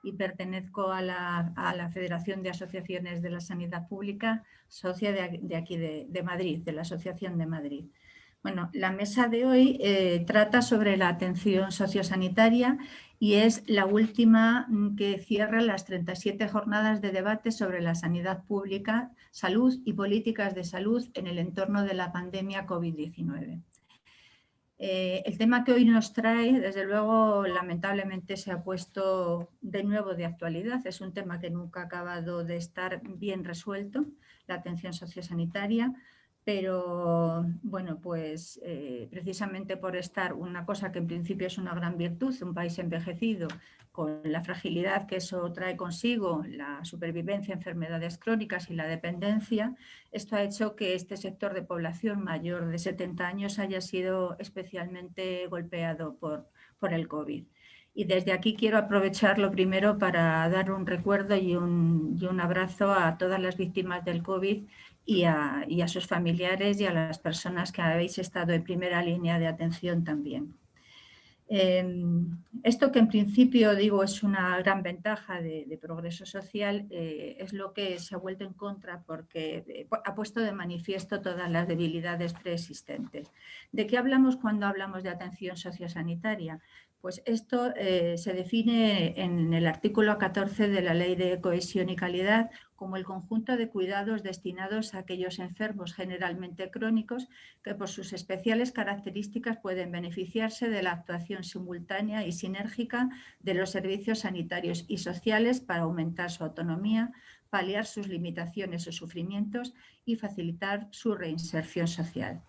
y pertenezco a la Federación de Asociaciones de la Sanidad Pública, socia de aquí de Madrid, de la Asociación de Madrid. Bueno, la mesa de hoy trata sobre la atención sociosanitaria y es la última que cierra las 37 jornadas de debate sobre la sanidad pública, salud y políticas de salud en el entorno de la pandemia COVID-19. El tema que hoy nos trae, desde luego, lamentablemente se ha puesto de nuevo de actualidad. Es un tema que nunca ha acabado de estar bien resuelto, la atención sociosanitaria, pero bueno, pues precisamente por estar una cosa que en principio es una gran virtud, un país envejecido, con la fragilidad que eso trae consigo, la supervivencia, enfermedades crónicas y la dependencia, esto ha hecho que este sector de población mayor de 70 años haya sido especialmente golpeado por el COVID. Y desde aquí quiero aprovecharlo primero para dar un recuerdo y un abrazo a todas las víctimas del COVID y a sus familiares y a las personas que habéis estado en primera línea de atención también. Esto que en principio digo es una gran ventaja de progreso social, es lo que se ha vuelto en contra porque ha puesto de manifiesto todas las debilidades preexistentes. ¿De qué hablamos cuando hablamos de atención sociosanitaria? Pues esto se define en el artículo 14 de la Ley de Cohesión y Calidad como el conjunto de cuidados destinados a aquellos enfermos generalmente crónicos que por sus especiales características pueden beneficiarse de la actuación simultánea y sinérgica de los servicios sanitarios y sociales para aumentar su autonomía, paliar sus limitaciones o sufrimientos y facilitar su reinserción social.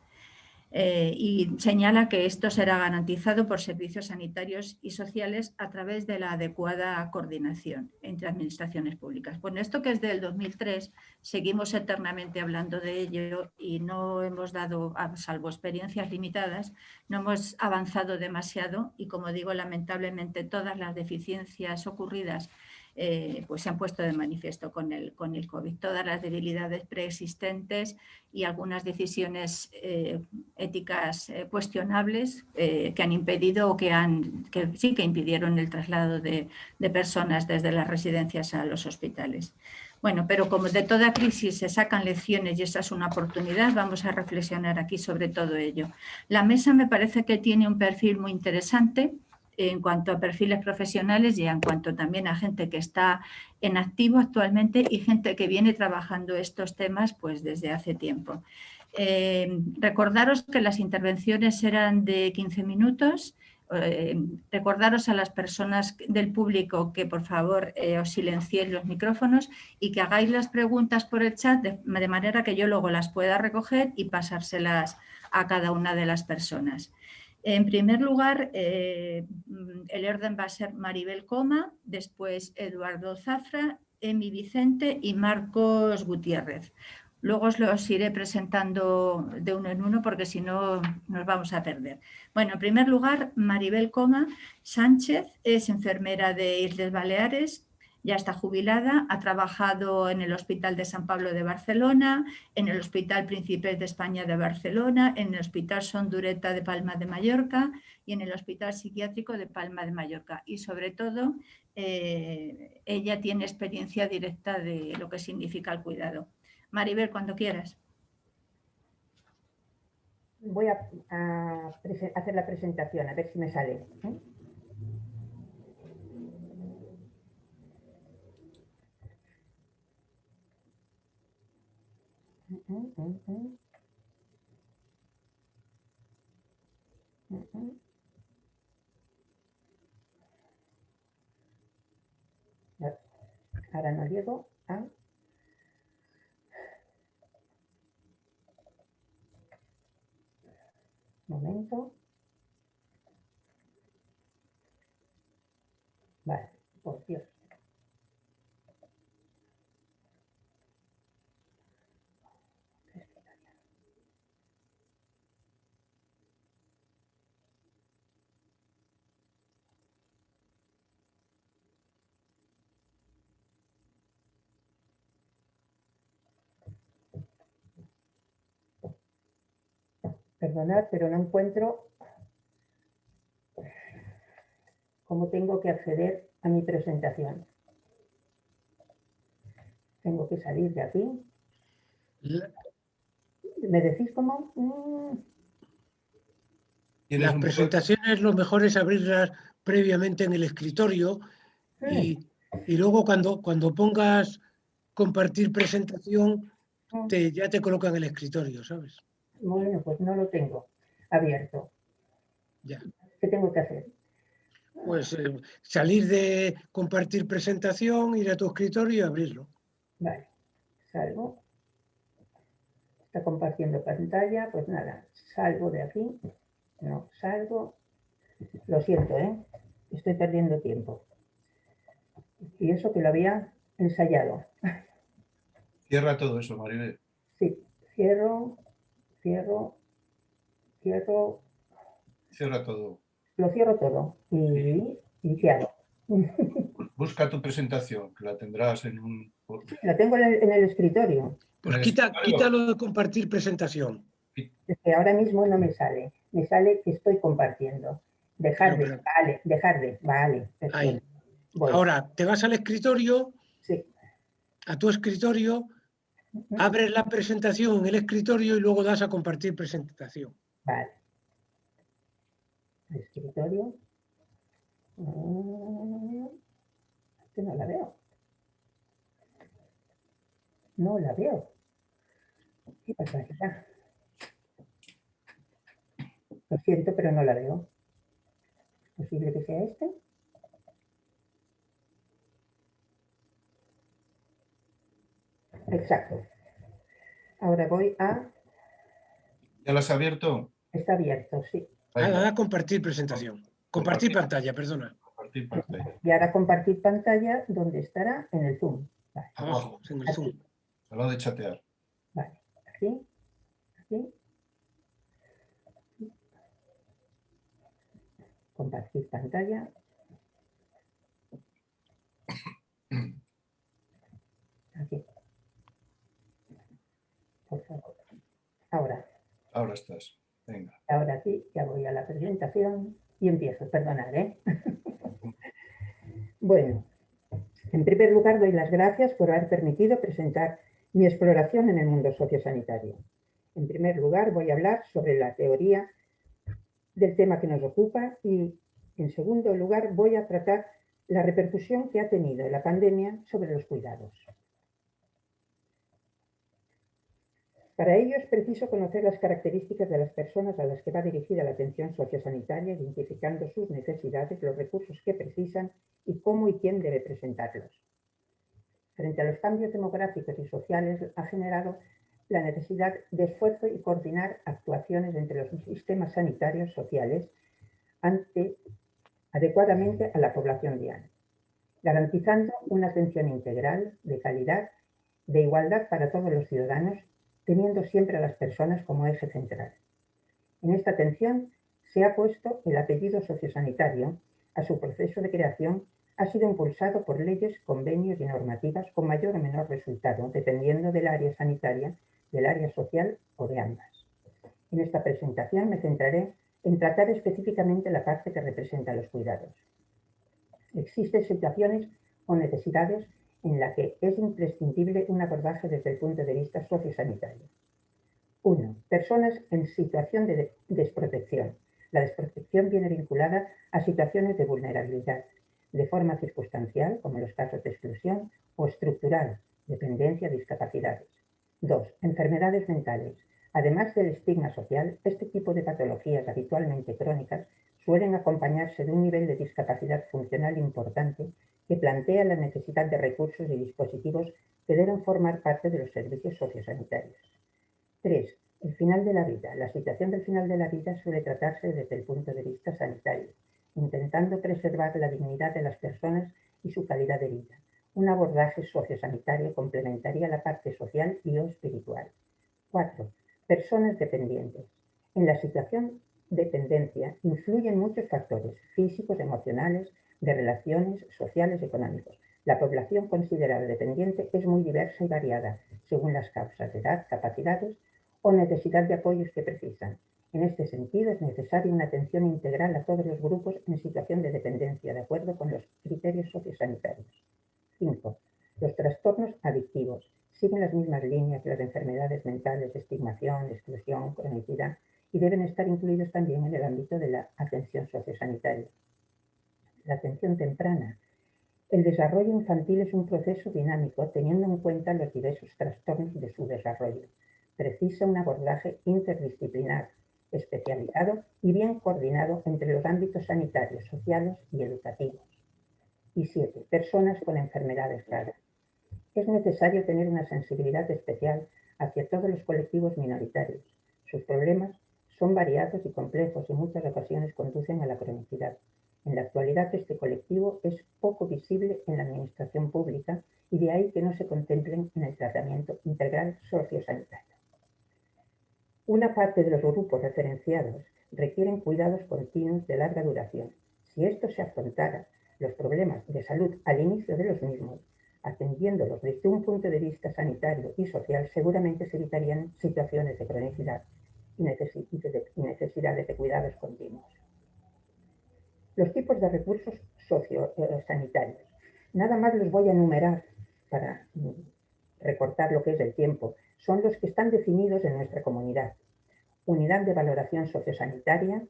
Y señala que esto será garantizado por servicios sanitarios y sociales a través de la adecuada coordinación entre administraciones públicas. Bueno, esto que es del 2003, seguimos eternamente hablando de ello y no hemos dado, salvo experiencias limitadas, no hemos avanzado demasiado y, como digo, lamentablemente todas las deficiencias ocurridas pues se han puesto de manifiesto con el COVID. Todas las debilidades preexistentes y algunas decisiones éticas cuestionables que han impedido o que impidieron el traslado de personas desde las residencias a los hospitales. Bueno, pero como de toda crisis se sacan lecciones y esa es una oportunidad, vamos a reflexionar aquí sobre todo ello. La mesa me parece que tiene un perfil muy interesante en cuanto a perfiles profesionales y en cuanto también a gente que está en activo actualmente y gente que viene trabajando estos temas pues desde hace tiempo. Recordaros que las intervenciones eran de 15 minutos. Recordaros a las personas del público que por favor os silenciéis los micrófonos y que hagáis las preguntas por el chat de manera que yo luego las pueda recoger y pasárselas a cada una de las personas. En primer lugar, el orden va a ser Maribel Coma, después Eduardo Zafra, Emi Vicente y Marcos Gutiérrez. Luego os los iré presentando de uno en uno porque si no nos vamos a perder. Bueno, en primer lugar, Maribel Coma Sánchez es enfermera de Islas Baleares, ya está jubilada, ha trabajado en el Hospital de San Pablo de Barcelona, en el Hospital Príncipes de España de Barcelona, en el Hospital Son Dureta de Palma de Mallorca y en el Hospital Psiquiátrico de Palma de Mallorca. Y sobre todo, ella tiene experiencia directa de lo que significa el cuidado. Maribel, cuando quieras. Voy a hacer la presentación, a ver si me sale. Ahora no llego a... Momento. Vale, por Dios. Perdonad, pero no encuentro cómo tengo que acceder a mi presentación. Tengo que salir de aquí. ¿Me decís cómo? Las presentaciones lo mejor es abrirlas previamente en el escritorio y luego cuando pongas compartir presentación ya te colocan el escritorio, ¿sabes? Bueno, pues no lo tengo abierto. Ya. ¿Qué tengo que hacer? Pues salir de compartir presentación, ir a tu escritorio y abrirlo. Vale, salgo. Está compartiendo pantalla, pues nada, salgo de aquí. No, salgo. Lo siento, estoy perdiendo tiempo. Y eso que lo había ensayado. Cierra todo eso, Maribel. Sí, cierro. Cierra todo. Lo cierro todo. ¿Y qué hago? Busca tu presentación, que la tendrás en un... La tengo en el escritorio. Pues quítalo de compartir presentación. Es que ahora mismo no me sale. Me sale que estoy compartiendo. Dejar de, vale. Ahí. Voy. Ahora, te vas al escritorio, sí. a tu escritorio, abres la presentación en el escritorio y luego das a compartir presentación. Vale. El escritorio. Que no la veo. No la veo. ¿Qué pasa aquí? Lo siento, pero no la veo. ¿Es posible que sea este? Exacto. Ahora voy a... ¿Ya lo has abierto? Está abierto, sí. Da a compartir presentación. Compartir pantalla, perdona. Compartir pantalla. Y ahora compartir pantalla, ¿dónde estará? En el Zoom. Vale. Abajo, en el Zoom. Al lado de chatear. Vale. Aquí. Compartir pantalla. Aquí. Por favor. Ahora. Ahora estás. Venga. Ahora aquí ya voy a la presentación y empiezo. Perdonad, Bueno, en primer lugar doy las gracias por haber permitido presentar mi exploración en el mundo sociosanitario. En primer lugar voy a hablar sobre la teoría del tema que nos ocupa y en segundo lugar voy a tratar la repercusión que ha tenido la pandemia sobre los cuidados. Para ello es preciso conocer las características de las personas a las que va dirigida la atención sociosanitaria, identificando sus necesidades, los recursos que precisan y cómo y quién debe presentarlos. Frente a los cambios demográficos y sociales ha generado la necesidad de esfuerzo y coordinar actuaciones entre los sistemas sanitarios sociales adecuadamente a la población diana, garantizando una atención integral, de calidad, de igualdad para todos los ciudadanos, teniendo siempre a las personas como eje central. En esta atención se ha puesto el apellido sociosanitario a su proceso de creación. Ha sido impulsado por leyes, convenios y normativas con mayor o menor resultado, dependiendo del área sanitaria, del área social o de ambas. En esta presentación me centraré en tratar específicamente la parte que representa los cuidados. Existen situaciones o necesidades en las que es imprescindible un abordaje desde el punto de vista sociosanitario. 1. Personas en situación de desprotección. La desprotección viene vinculada a situaciones de vulnerabilidad, de forma circunstancial, como en los casos de exclusión, o estructural, dependencia, discapacidades. 2. Enfermedades mentales. Además del estigma social, este tipo de patologías habitualmente crónicas suelen acompañarse de un nivel de discapacidad funcional importante que plantea la necesidad de recursos y dispositivos que deben formar parte de los servicios sociosanitarios. 3. El final de la vida. La situación del final de la vida suele tratarse desde el punto de vista sanitario, intentando preservar la dignidad de las personas y su calidad de vida. Un abordaje sociosanitario complementaría la parte social y o espiritual. 4. Personas dependientes. En la situación de dependencia influyen muchos factores físicos, emocionales, de relaciones, sociales y económicos. La población considerada dependiente es muy diversa y variada, según las causas, edad, capacidades o necesidad de apoyos que precisan. En este sentido, es necesaria una atención integral a todos los grupos en situación de dependencia, de acuerdo con los criterios sociosanitarios. 5. Los trastornos adictivos siguen las mismas líneas que las enfermedades mentales, estigmación, exclusión, cronicidad, y deben estar incluidos también en el ámbito de la atención sociosanitaria. La atención temprana. El desarrollo infantil es un proceso dinámico teniendo en cuenta los diversos trastornos de su desarrollo. Precisa un abordaje interdisciplinar, especializado y bien coordinado entre los ámbitos sanitarios, sociales y educativos. Y 7. Personas con enfermedades raras. Es necesario tener una sensibilidad especial hacia todos los colectivos minoritarios. Sus problemas son variados y complejos y en muchas ocasiones conducen a la cronicidad. En la actualidad este colectivo es poco visible en la administración pública y de ahí que no se contemplen en el tratamiento integral sociosanitario. Una parte de los grupos referenciados requieren cuidados continuos de larga duración. Si esto se afrontara, los problemas de salud al inicio de los mismos, atendiéndolos desde un punto de vista sanitario y social, seguramente se evitarían situaciones de cronicidad y necesidades de cuidados continuos. Los tipos de recursos sociosanitarios. Nada más los voy a enumerar para recortar lo que es el tiempo. Son los que están definidos en nuestra comunidad. Unidad de valoración sociosanitaria,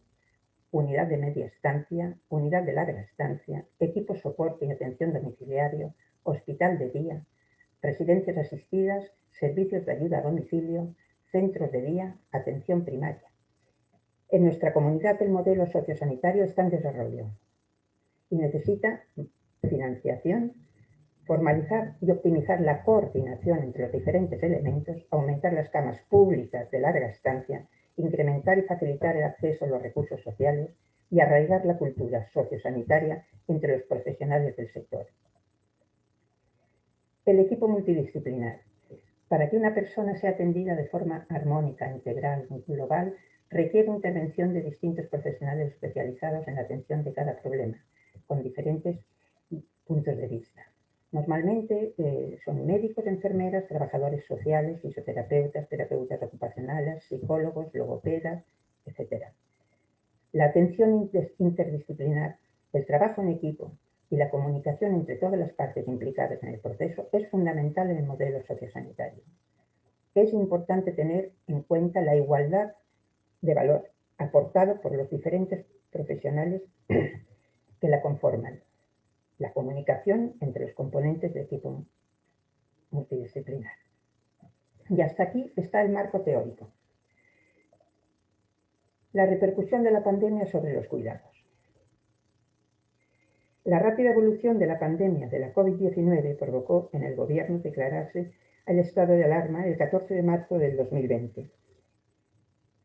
unidad de media estancia, unidad de larga estancia, equipo soporte y atención domiciliario, hospital de día, residencias asistidas, servicios de ayuda a domicilio, centros de día, atención primaria. En nuestra comunidad el modelo sociosanitario está en desarrollo y necesita financiación, formalizar y optimizar la coordinación entre los diferentes elementos, aumentar las camas públicas de larga estancia, incrementar y facilitar el acceso a los recursos sociales y arraigar la cultura sociosanitaria entre los profesionales del sector. El equipo multidisciplinar. Para que una persona sea atendida de forma armónica, integral y global, requiere intervención de distintos profesionales especializados en la atención de cada problema, con diferentes puntos de vista. Normalmente son médicos, enfermeras, trabajadores sociales, fisioterapeutas, terapeutas ocupacionales, psicólogos, logopedas, etc. La atención interdisciplinar, el trabajo en equipo y la comunicación entre todas las partes implicadas en el proceso es fundamental en el modelo sociosanitario. Es importante tener en cuenta la igualdad de valor aportado por los diferentes profesionales que la conforman. La comunicación entre los componentes del equipo multidisciplinar. Y hasta aquí está el marco teórico. La repercusión de la pandemia sobre los cuidados. La rápida evolución de la pandemia de la COVID-19 provocó en el gobierno declararse el estado de alarma el 14 de marzo del 2020,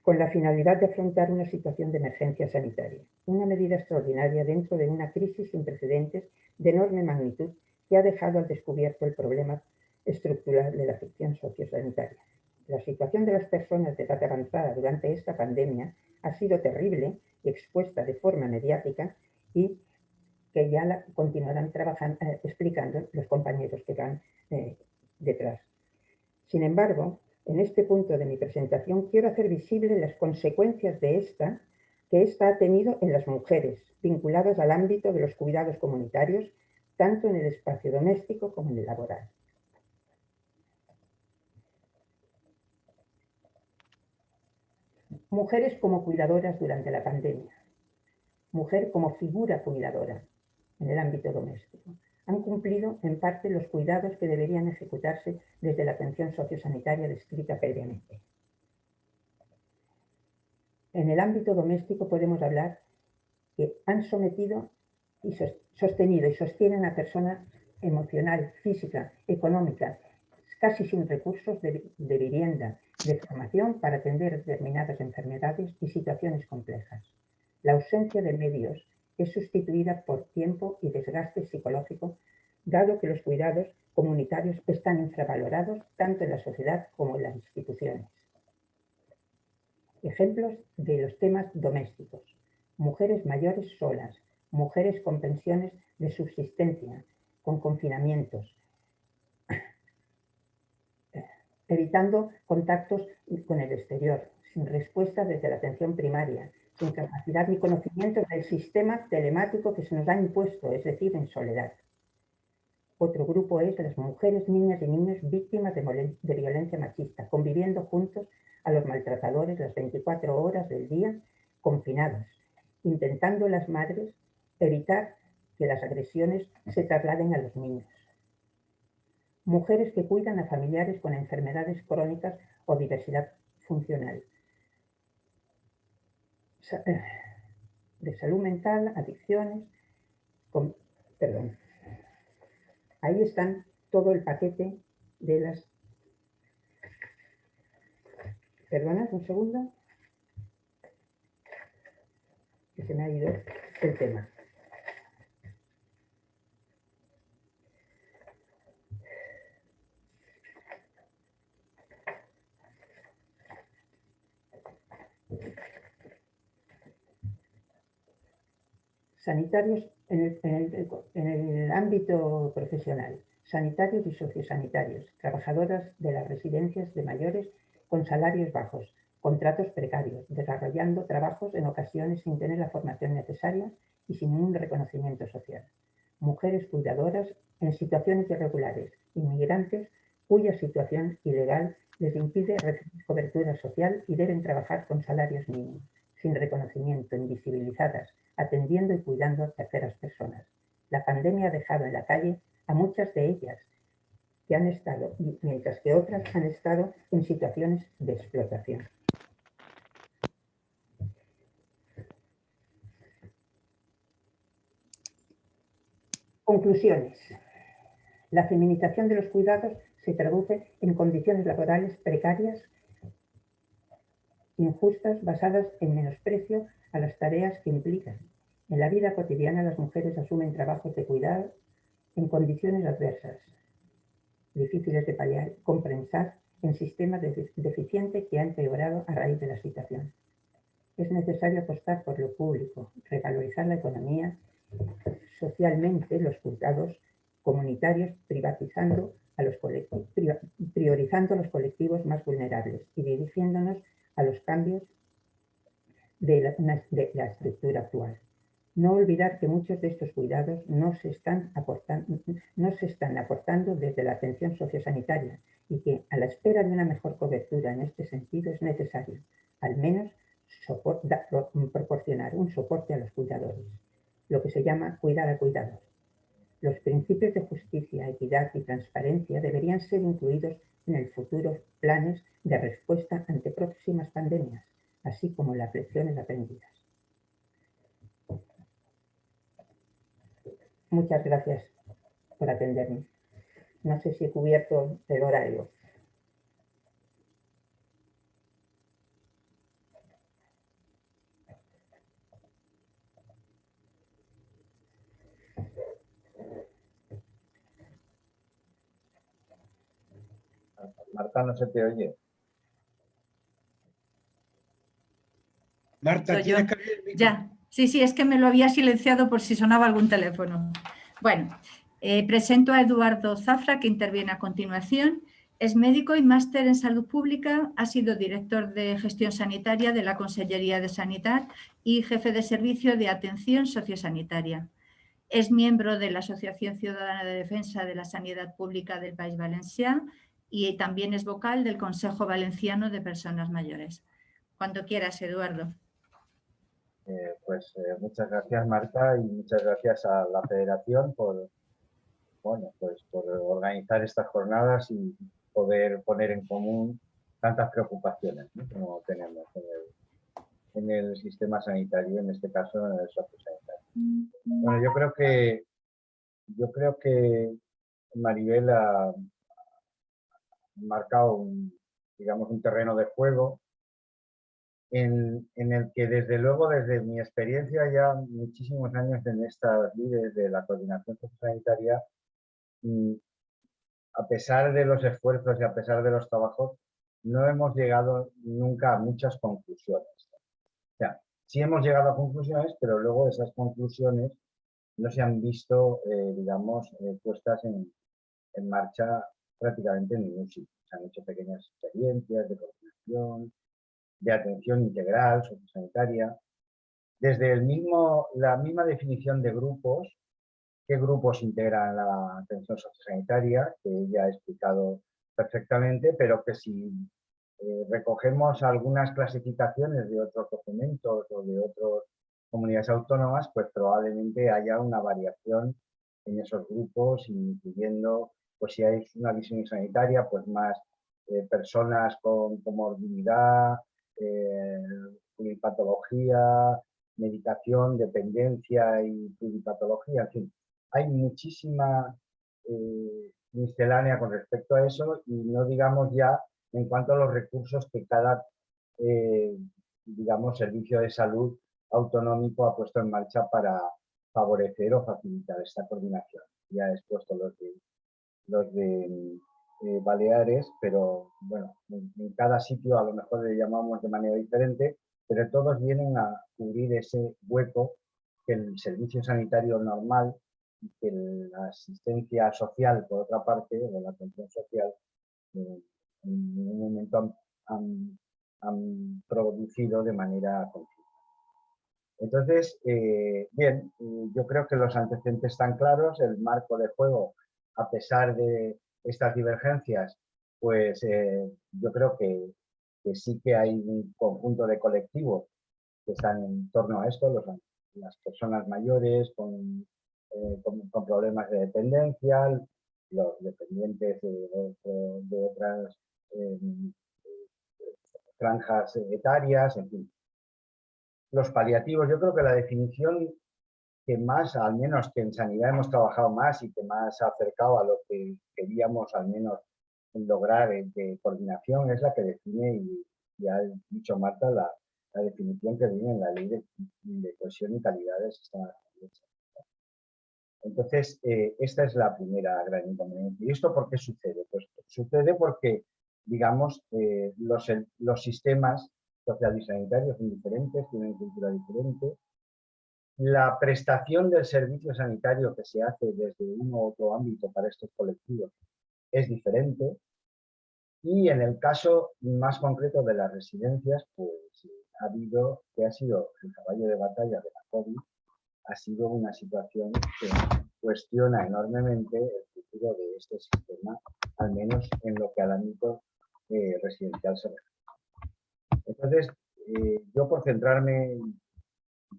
con la finalidad de afrontar una situación de emergencia sanitaria, una medida extraordinaria dentro de una crisis sin precedentes de enorme magnitud que ha dejado al descubierto el problema estructural de la afección sociosanitaria. La situación de las personas de edad avanzada durante esta pandemia ha sido terrible y expuesta de forma mediática y que ya la continuarán explicando los compañeros que van detrás. Sin embargo, en este punto de mi presentación quiero hacer visibles las consecuencias de que esta ha tenido en las mujeres, vinculadas al ámbito de los cuidados comunitarios, tanto en el espacio doméstico como en el laboral. Mujeres como cuidadoras durante la pandemia. Mujer como figura cuidadora en el ámbito doméstico. Han cumplido en parte los cuidados que deberían ejecutarse desde la atención sociosanitaria descrita previamente. En el ámbito doméstico podemos hablar que han sometido y sostenido y sostienen a personas emocional, física, económica, casi sin recursos de vivienda, de formación para atender determinadas enfermedades y situaciones complejas. La ausencia de medios es sustituida por tiempo y desgaste psicológico, dado que los cuidados comunitarios están infravalorados tanto en la sociedad como en las instituciones. Ejemplos de los temas domésticos. Mujeres mayores solas, mujeres con pensiones de subsistencia, con confinamientos, evitando contactos con el exterior, sin respuesta desde la atención primaria, sin capacidad ni conocimientos del sistema telemático que se nos ha impuesto, es decir, en soledad. Otro grupo es las mujeres, niñas y niños víctimas de violencia machista, conviviendo juntos a los maltratadores las 24 horas del día, confinados, intentando las madres evitar que las agresiones se trasladen a los niños. Mujeres que cuidan a familiares con enfermedades crónicas o diversidad funcional. De salud mental, adicciones, perdón. Ahí están todo el paquete de las... Perdonad un segundo, que se me ha ido el tema. Sanitarios en el ámbito profesional, sanitarios y sociosanitarios, trabajadoras de las residencias de mayores con salarios bajos, contratos precarios, desarrollando trabajos en ocasiones sin tener la formación necesaria y sin un reconocimiento social. Mujeres cuidadoras en situaciones irregulares, inmigrantes cuya situación ilegal les impide recibir cobertura social y deben trabajar con salarios mínimos, sin reconocimiento, invisibilizadas, atendiendo y cuidando a terceras personas. La pandemia ha dejado en la calle a muchas de ellas que han estado, mientras que otras han estado en situaciones de explotación. Conclusiones. La feminización de los cuidados se traduce en condiciones laborales precarias, injustas, basadas en menosprecio a las tareas que implican. En la vida cotidiana las mujeres asumen trabajos de cuidado en condiciones adversas, difíciles de paliar, compensar en sistemas deficientes que han empeorado a raíz de la situación. Es necesario apostar por lo público, revalorizar la economía, socialmente los cuidados comunitarios, priorizando los colectivos más vulnerables y dirigiéndonos a los cambios de la estructura actual. No olvidar que muchos de estos cuidados no se están aportando desde la atención sociosanitaria y que, a la espera de una mejor cobertura en este sentido, es necesario, al menos, proporcionar un soporte a los cuidadores, lo que se llama cuidar al cuidador. Los principios de justicia, equidad y transparencia deberían ser incluidos en el futuro planes de respuesta ante próximas pandemias, así como las lecciones aprendidas. Muchas gracias por atenderme. No sé si he cubierto el horario. Marta, no se te oye. Marta, tienes que abrir el micro. Ya, sí, es que me lo había silenciado por si sonaba algún teléfono. Bueno, presento a Eduardo Zafra, que interviene a continuación. Es médico y máster en salud pública, ha sido director de gestión sanitaria de la Consellería de Sanidad y jefe de servicio de atención sociosanitaria. Es miembro de la Asociación Ciudadana de Defensa de la Sanidad Pública del País Valencià y también es vocal del Consejo Valenciano de Personas Mayores. Cuando quieras, Eduardo. Muchas gracias, Marta, y muchas gracias a la Federación por organizar estas jornadas y poder poner en común tantas preocupaciones, ¿no?, como tenemos en el sistema sanitario, en este caso en el sociosanitario. Bueno, yo creo que Maribel ha marcado un terreno de juego en el que, desde luego, desde mi experiencia ya muchísimos años en estas líderes de la coordinación sociosanitaria, a pesar de los esfuerzos y a pesar de los trabajos, no hemos llegado nunca a muchas conclusiones. O sea, sí hemos llegado a conclusiones, pero luego esas conclusiones no se han visto, puestas en marcha prácticamente en ningún sitio. Se han hecho pequeñas experiencias de coordinación, de atención integral, sociosanitaria. Desde la misma definición de grupos, qué grupos integran la atención sociosanitaria, que ya he explicado perfectamente, pero que si recogemos algunas clasificaciones de otros documentos o de otras comunidades autónomas, pues probablemente haya una variación en esos grupos, incluyendo, pues si hay una visión sanitaria, pues más personas con comorbilidad, pluripatología, medicación, dependencia y pluripatología, en fin. Hay muchísima miscelánea con respecto a eso y no digamos ya en cuanto a los recursos que cada, digamos, servicio de salud autonómico ha puesto en marcha para favorecer o facilitar esta coordinación. Ya he expuesto los de Baleares, pero bueno, en cada sitio a lo mejor le llamamos de manera diferente, pero todos vienen a cubrir ese hueco que el servicio sanitario normal y que la asistencia social, por otra parte, o la atención social, en un momento han producido de manera continua. Entonces, bien, yo creo que los antecedentes están claros, el marco de juego, a pesar de estas divergencias, pues yo creo que sí que hay un conjunto de colectivos que están en torno a esto, las personas mayores con problemas de dependencia, los dependientes de otras franjas etarias, en fin. Los paliativos, yo creo que la definición que más, al menos que en sanidad hemos trabajado más y que más se ha acercado a lo que queríamos al menos lograr de coordinación, es la que define, y ya ha dicho Marta, la definición que viene en la ley de cohesión y calidades. Entonces, esta es la primera gran inconveniente. ¿Y esto por qué sucede? Pues sucede porque, digamos, los sistemas sociales y sanitarios son diferentes, tienen cultura diferente. La prestación del servicio sanitario que se hace desde uno u otro ámbito para estos colectivos es diferente. Y en el caso más concreto de las residencias, pues ha sido el caballo de batalla de la COVID, ha sido una situación que cuestiona enormemente el futuro de este sistema, al menos en lo que al ámbito residencial se refiere. Entonces, yo por centrarme,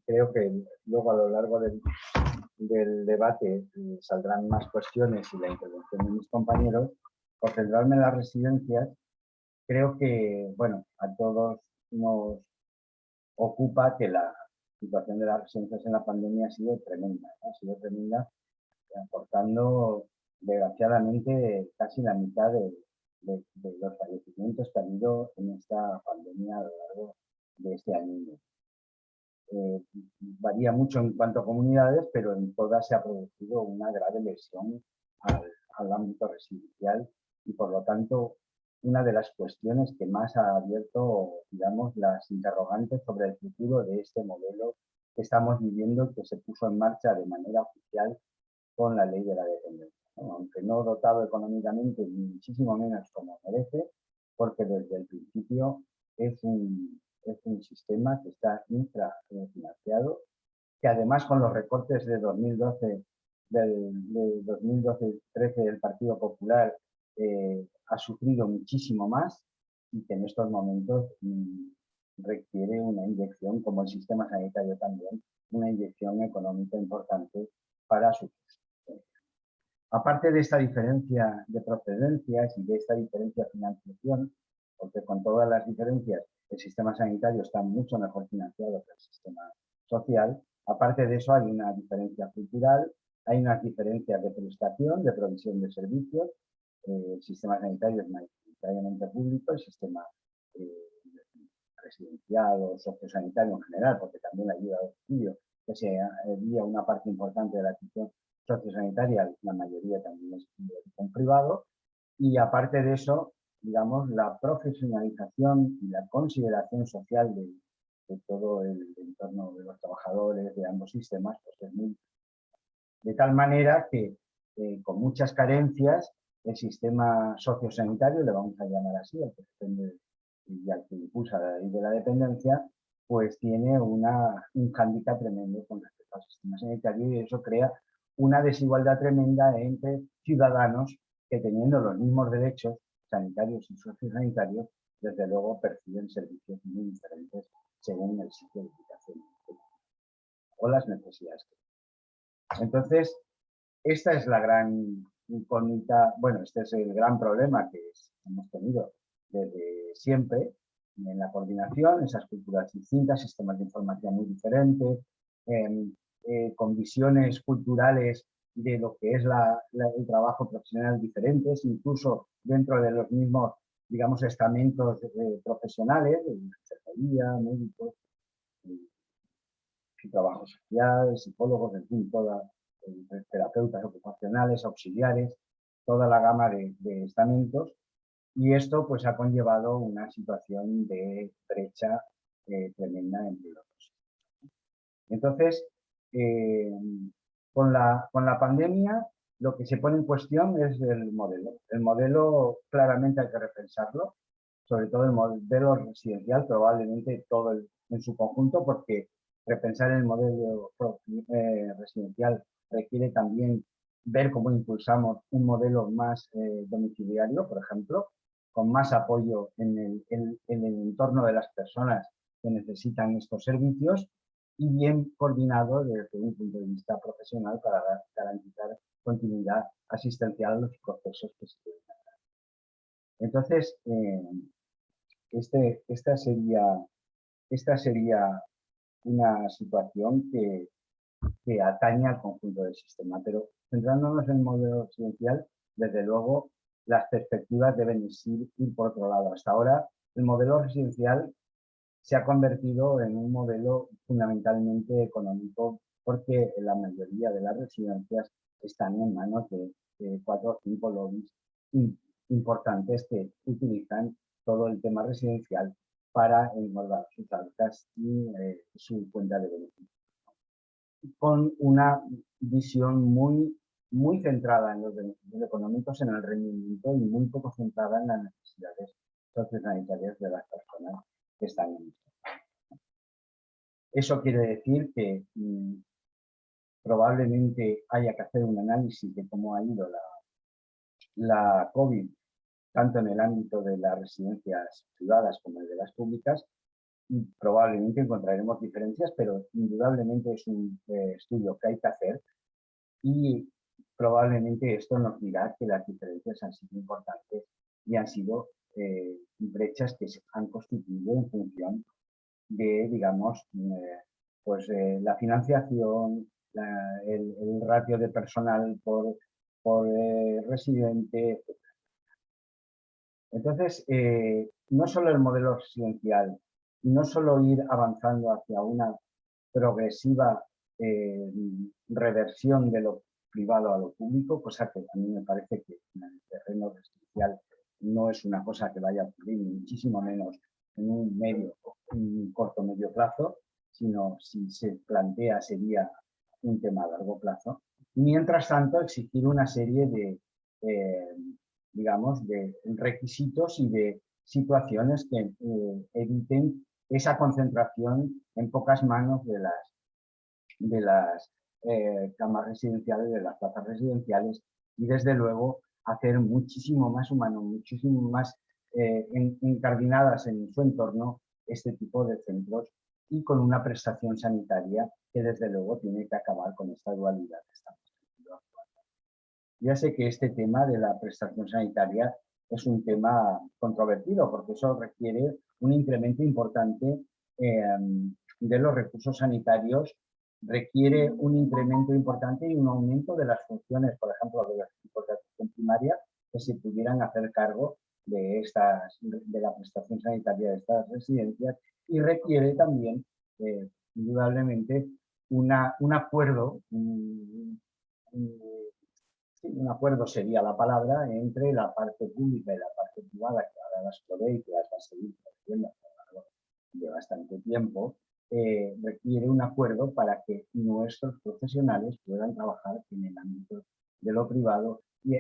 creo que luego a lo largo del debate saldrán más cuestiones y la intervención de mis compañeros, por centrarme en las residencias, creo que, bueno, a todos nos ocupa que la situación de las residencias en la pandemia ha sido tremenda, aportando desgraciadamente casi la mitad de los fallecimientos que ha habido en esta pandemia a lo largo de este año. Varía mucho en cuanto a comunidades, pero en todas se ha producido una grave lesión al ámbito residencial y, por lo tanto, una de las cuestiones que más ha abierto, digamos, las interrogantes sobre el futuro de este modelo que estamos viviendo y que se puso en marcha de manera oficial con la ley de la dependencia, ¿no? Aunque no dotado económicamente, ni muchísimo menos como merece, porque desde el principio es un sistema que está infrafinanciado, que además con los recortes de 2012, de 2012-13 del Partido Popular, ha sufrido muchísimo más y que en estos momentos requiere una inyección, como el sistema sanitario también, una inyección económica importante para su subsistencia. Aparte de esta diferencia de procedencias y de esta diferencia de financiación, porque con todas las diferencias el sistema sanitario está mucho mejor financiado que el sistema social, aparte de eso hay una diferencia cultural, hay unas diferencias de prestación, de provisión de servicios. El sistema sanitario es mayoritariamente público, el sistema residencial o sociosanitario en general, porque también ayuda a estudio, que se envía una parte importante de la atención sociosanitaria, la mayoría también es de origen privado, y aparte de eso, digamos, la profesionalización y la consideración social de todo el entorno de los trabajadores de ambos sistemas, pues es muy... De tal manera que con muchas carencias el sistema sociosanitario, le vamos a llamar así, el que depende y al que impulsa la ley de la dependencia, pues tiene un hándicap tremendo con respecto al sistema sanitario, y eso crea una desigualdad tremenda entre ciudadanos que, teniendo los mismos derechos sanitarios y sociosanitarios, desde luego perciben servicios muy diferentes según el sitio de ubicación o las necesidades. Entonces, esta es la gran incógnita, bueno, este es el gran problema que hemos tenido desde siempre en la coordinación, esas culturas distintas, sistemas de información muy diferentes, con visiones culturales de lo que es el trabajo profesional diferentes, incluso dentro de los mismos, digamos, estamentos profesionales, enfermería, médicos, trabajo social, psicólogos, en fin, terapeutas ocupacionales, auxiliares, toda la gama de estamentos, y esto pues ha conllevado una situación de brecha tremenda entre los dos. Entonces, con la pandemia, lo que se pone en cuestión es el modelo. El modelo claramente hay que repensarlo, sobre todo el modelo residencial, probablemente todo en su conjunto, porque repensar el modelo residencial requiere también ver cómo impulsamos un modelo más domiciliario, por ejemplo, con más apoyo en el entorno de las personas que necesitan estos servicios y bien coordinado desde un punto de vista profesional para garantizar continuidad asistencial a los procesos que se tienen. Entonces, esta sería una situación que atañe al conjunto del sistema, pero centrándonos en el modelo residencial, desde luego las perspectivas deben ir por otro lado. Hasta ahora el modelo residencial se ha convertido en un modelo fundamentalmente económico, porque la mayoría de las residencias están en manos de 4 o 5 lobbies importantes que utilizan todo el tema residencial para engordar sus arcas y su cuenta de beneficios, con una visión muy centrada en los beneficios económicos, en el rendimiento, y muy poco centrada en las necesidades sociosanitarias de las personas que están en esto. Eso quiere decir que probablemente haya que hacer un análisis de cómo ha ido la COVID, tanto en el ámbito de las residencias privadas como en el de las públicas, y probablemente encontraremos diferencias, pero indudablemente es un estudio que hay que hacer, y probablemente esto nos dirá que las diferencias han sido importantes y han sido brechas que se han constituido en función de, digamos, la financiación, el ratio de personal por residente, etc. Entonces, no solo el modelo residencial, no solo ir avanzando hacia una progresiva reversión de lo privado a lo público, cosa que a mí me parece que en el terreno residencial no es una cosa que vaya a ocurrir, ni muchísimo menos en un corto medio plazo, sino si se plantea sería un tema a largo plazo. Mientras tanto, exigir una serie de, digamos, de requisitos y de situaciones que eviten esa concentración en pocas manos de las camas residenciales, de las plazas residenciales, y desde luego hacer muchísimo más humano, muchísimo más incardinadas en su entorno este tipo de centros, y con una prestación sanitaria que desde luego tiene que acabar con esta dualidad que estamos teniendo actualmente. Ya sé que este tema de la prestación sanitaria es un tema controvertido, porque eso requiere un incremento importante de los recursos sanitarios, requiere un incremento importante y un aumento de las funciones, por ejemplo, de los equipos de atención primaria, que se pudieran hacer cargo de la prestación sanitaria de estas residencias, y requiere también, indudablemente, un acuerdo, un acuerdo sería la palabra, entre la parte pública y la parte privada, que ahora las provee y que las va a seguir produciendo a lo largo de bastante tiempo. Requiere un acuerdo para que nuestros profesionales puedan trabajar en el ámbito de lo privado y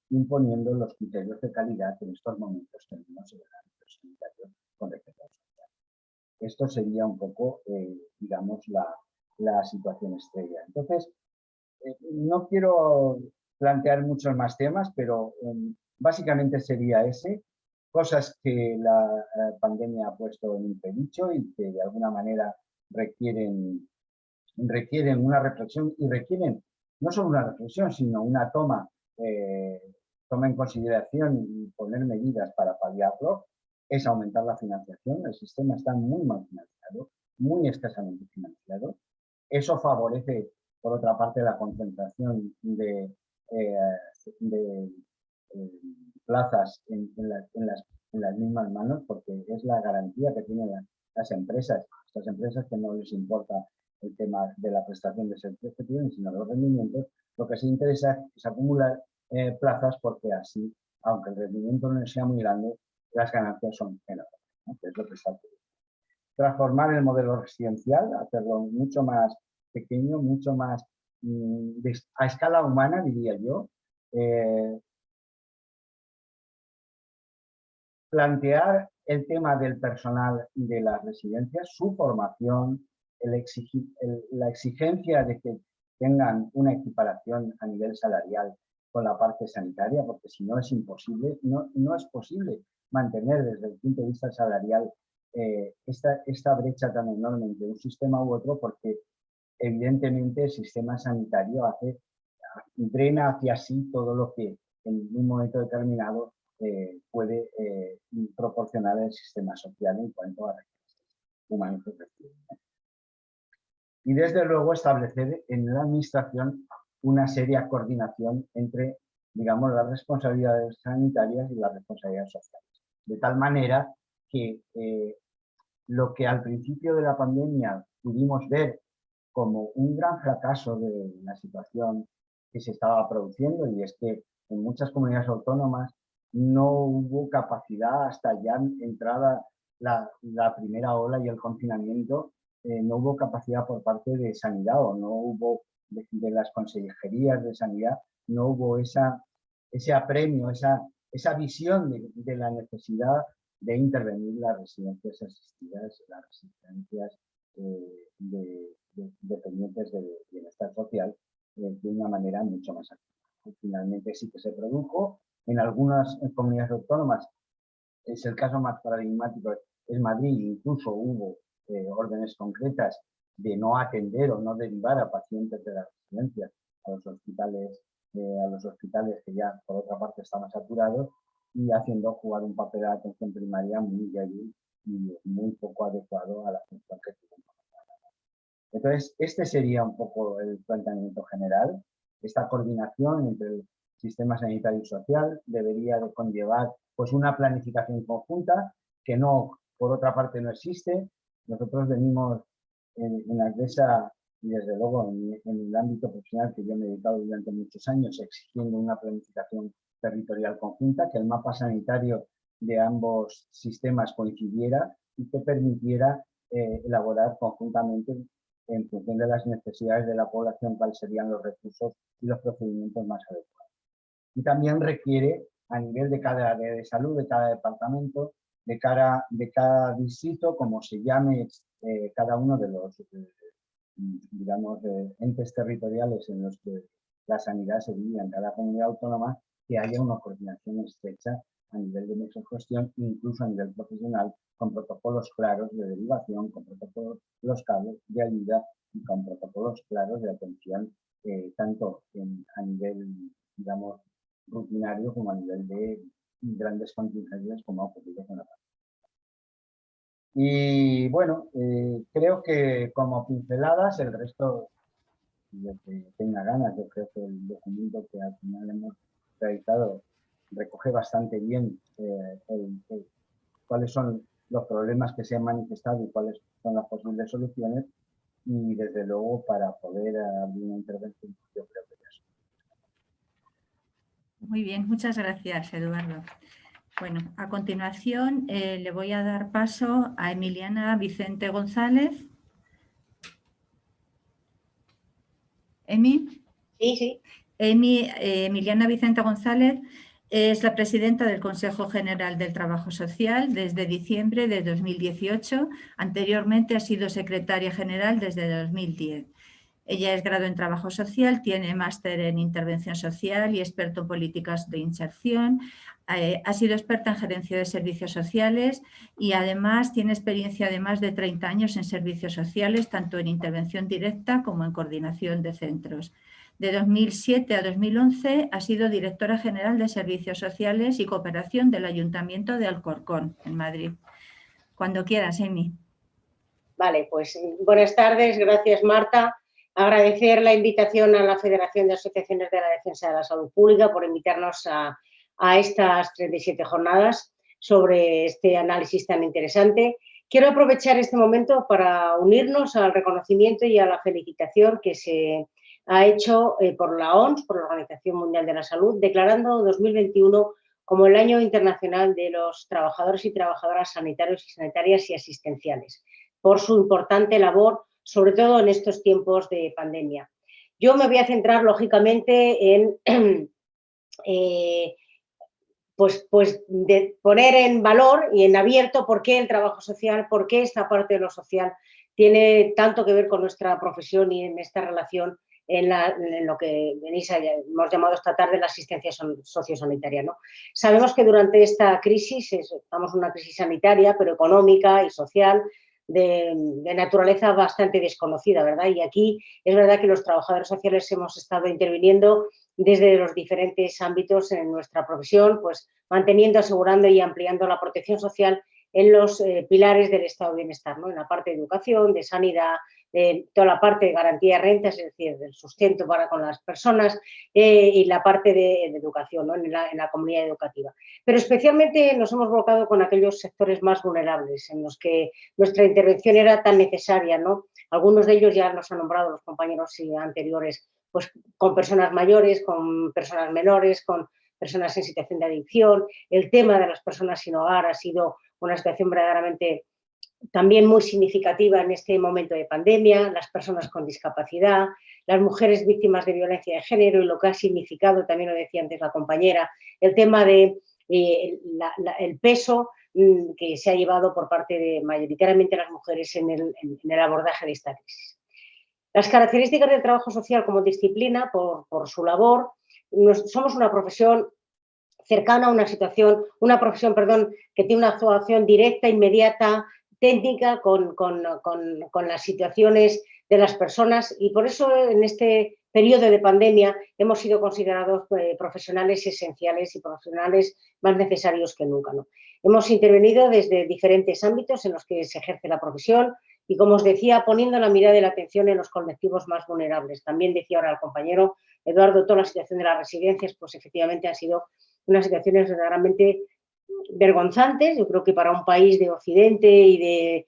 imponiendo los criterios de calidad que en estos momentos tenemos en el ámbito sanitario con receta social. Esto sería un poco, digamos, la situación estrella. Entonces, no quiero plantear muchos más temas, pero básicamente sería ese, cosas que la pandemia ha puesto en entredicho y que de alguna manera requieren una reflexión y requieren no solo una reflexión, sino una toma en consideración y poner medidas para paliarlo, es aumentar la financiación. El sistema está muy mal financiado, muy escasamente financiado. Eso favorece, por otra parte, la concentración de plazas en las mismas manos, porque es la garantía que tienen las empresas. Estas empresas que no les importa el tema de la prestación de servicios que tienen, sino los rendimientos. Lo que sí interesa es acumular plazas, porque así, aunque el rendimiento no sea muy grande, las ganancias son enormes, ¿no? Que es lo que está ocurriendo. Transformar el modelo residencial, hacerlo mucho más pequeño, mucho más a escala humana, diría yo. Plantear el tema del personal de las residencias, su formación, la exigencia de que tengan una equiparación a nivel salarial con la parte sanitaria, porque si no es imposible, no es posible mantener desde el punto de vista salarial esta brecha tan enorme entre un sistema u otro, porque evidentemente el sistema sanitario drena hacia sí todo lo que en un momento determinado puede proporcionar el sistema social en cuanto a recursos humanos y efectivos. Y desde luego establecer en la administración una seria coordinación entre, digamos, las responsabilidades sanitarias y las responsabilidades sociales. De tal manera que lo que al principio de la pandemia pudimos ver como un gran fracaso de la situación que se estaba produciendo, y es que en muchas comunidades autónomas no hubo capacidad hasta ya entrada la primera ola y el confinamiento, no hubo capacidad por parte de sanidad, o no hubo de las consejerías de sanidad, no hubo ese apremio, esa visión de la necesidad de intervenir las residencias asistidas, las residencias dependientes del bienestar social de una manera mucho más activa. Finalmente sí que se produjo. En algunas comunidades autónomas, es el caso más paradigmático, es Madrid, incluso hubo órdenes concretas de no atender o no derivar a pacientes de las residencias a los hospitales que ya por otra parte estaban saturados, y haciendo jugar un papel de atención primaria muy débil y muy poco adecuado a la función que tiene. Entonces, este sería un poco el planteamiento general. Esta coordinación entre el sistema sanitario y social debería de conllevar pues, una planificación conjunta que no, por otra parte, no existe. Nosotros venimos en ACDESA y desde luego en el ámbito profesional que yo me he dedicado durante muchos años exigiendo una planificación territorial conjunta, que el mapa sanitario de ambos sistemas coincidiera y que permitiera elaborar conjuntamente en función de las necesidades de la población cuáles serían los recursos y los procedimientos más adecuados. Y también requiere, a nivel de cada área de salud, de cada departamento, de cada distrito, como se llame cada uno de los digamos, entes territoriales en los que la sanidad se vive en cada comunidad autónoma, que haya una coordinación estrecha a nivel de microgestión, incluso a nivel profesional, con protocolos claros de derivación, con protocolos claros de ayuda y con protocolos claros de atención, tanto a nivel, digamos, rutinario como a nivel de grandes contingencias, como ha ocurrido con la pandemia. Y bueno, creo que como pinceladas, el resto, de que tenga ganas, yo creo que el documento que al final hemos realizado recoge bastante bien cuáles son los problemas que se han manifestado y cuáles son las posibles soluciones, y desde luego para poder abrir una intervención yo creo que ya es. Muy bien, muchas gracias, Eduardo. Bueno, a continuación le voy a dar paso a Emiliana Vicente González. ¿Emi? Sí, sí. Emiliana Vicente González Es la presidenta del Consejo General del Trabajo Social desde diciembre de 2018. Anteriormente ha sido secretaria general desde 2010. Ella es grado en Trabajo Social, tiene máster en Intervención Social y experto en Políticas de Inserción. Ha sido experta en Gerencia de Servicios Sociales y además tiene experiencia de más de 30 años en servicios sociales, tanto en intervención directa como en coordinación de centros. De 2007 a 2011 ha sido directora general de Servicios Sociales y Cooperación del Ayuntamiento de Alcorcón, en Madrid. Cuando quieras, Amy. Vale, pues buenas tardes, gracias Marta. Agradecer la invitación a la Federación de Asociaciones de la Defensa de la Salud Pública por invitarnos a estas 37 jornadas sobre este análisis tan interesante. Quiero aprovechar este momento para unirnos al reconocimiento y a la felicitación que se ha hecho por la OMS, por la Organización Mundial de la Salud, declarando 2021 como el Año Internacional de los Trabajadores y Trabajadoras Sanitarios y Sanitarias y Asistenciales, por su importante labor, sobre todo en estos tiempos de pandemia. Yo me voy a centrar, lógicamente, en de poner en valor y en abierto por qué el trabajo social, por qué esta parte de lo social tiene tanto que ver con nuestra profesión y en esta relación en lo que hemos llamado esta tarde la asistencia sociosanitaria, ¿no? Sabemos que durante esta crisis, estamos en una crisis sanitaria, pero económica y social, de naturaleza bastante desconocida, ¿verdad? Y aquí es verdad que los trabajadores sociales hemos estado interviniendo desde los diferentes ámbitos en nuestra profesión, pues manteniendo, asegurando y ampliando la protección social en los pilares del estado de bienestar, ¿no? En la parte de educación, de sanidad, de toda la parte de garantía de rentas, es decir, del sustento para con las personas y la parte de educación, ¿no? en la comunidad educativa. Pero especialmente nos hemos volcado con aquellos sectores más vulnerables en los que nuestra intervención era tan necesaria, ¿no? Algunos de ellos ya nos han nombrado los compañeros anteriores, pues con personas mayores, con personas menores, con personas en situación de adicción. El tema de las personas sin hogar ha sido una situación verdaderamente también muy significativa en este momento de pandemia, las personas con discapacidad, las mujeres víctimas de violencia de género y lo que ha significado, también lo decía antes la compañera, el tema de el peso que se ha llevado por parte de mayoritariamente las mujeres en el abordaje de esta crisis. Las características del trabajo social como disciplina, por su labor, somos una profesión cercana a una profesión que tiene una actuación directa, inmediata, técnica con las situaciones de las personas y por eso en este periodo de pandemia hemos sido considerados profesionales esenciales y profesionales más necesarios que nunca, ¿no? Hemos intervenido desde diferentes ámbitos en los que se ejerce la profesión y, como os decía, poniendo la mirada y la atención en los colectivos más vulnerables. También decía ahora el compañero Eduardo, toda la situación de las residencias, pues efectivamente han sido unas situaciones verdaderamente vergonzantes, yo creo que para un país de Occidente y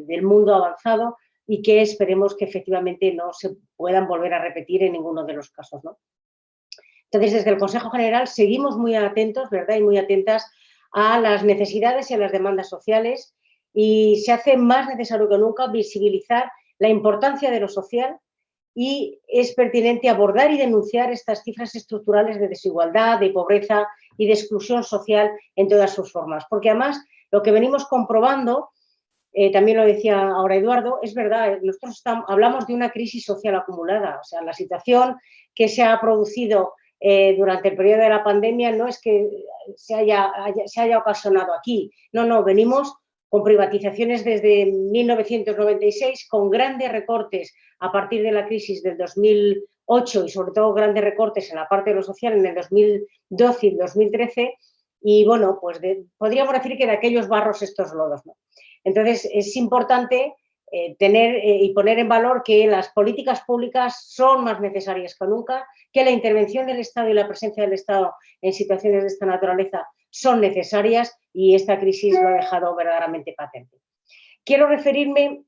del mundo avanzado, y que esperemos que efectivamente no se puedan volver a repetir en ninguno de los casos, ¿no? Entonces, desde el Consejo General seguimos muy atentos, ¿verdad? Y muy atentas a las necesidades y a las demandas sociales y se hace más necesario que nunca visibilizar la importancia de lo social y es pertinente abordar y denunciar estas cifras estructurales de desigualdad, de pobreza y de exclusión social en todas sus formas. Porque además lo que venimos comprobando, también lo decía ahora Eduardo, es verdad, nosotros hablamos de una crisis social acumulada, o sea, la situación que se ha producido durante el periodo de la pandemia no es que se haya ocasionado aquí, no, venimos con privatizaciones desde 1996, con grandes recortes a partir de la crisis del 2008 y sobre todo grandes recortes en la parte de lo social en el 2012 y el 2013 y bueno, pues podríamos decir que de aquellos barros estos lodos, ¿no? Entonces es importante tener y poner en valor que las políticas públicas son más necesarias que nunca, que la intervención del Estado y la presencia del Estado en situaciones de esta naturaleza son necesarias y esta crisis lo ha dejado verdaderamente patente. Quiero referirme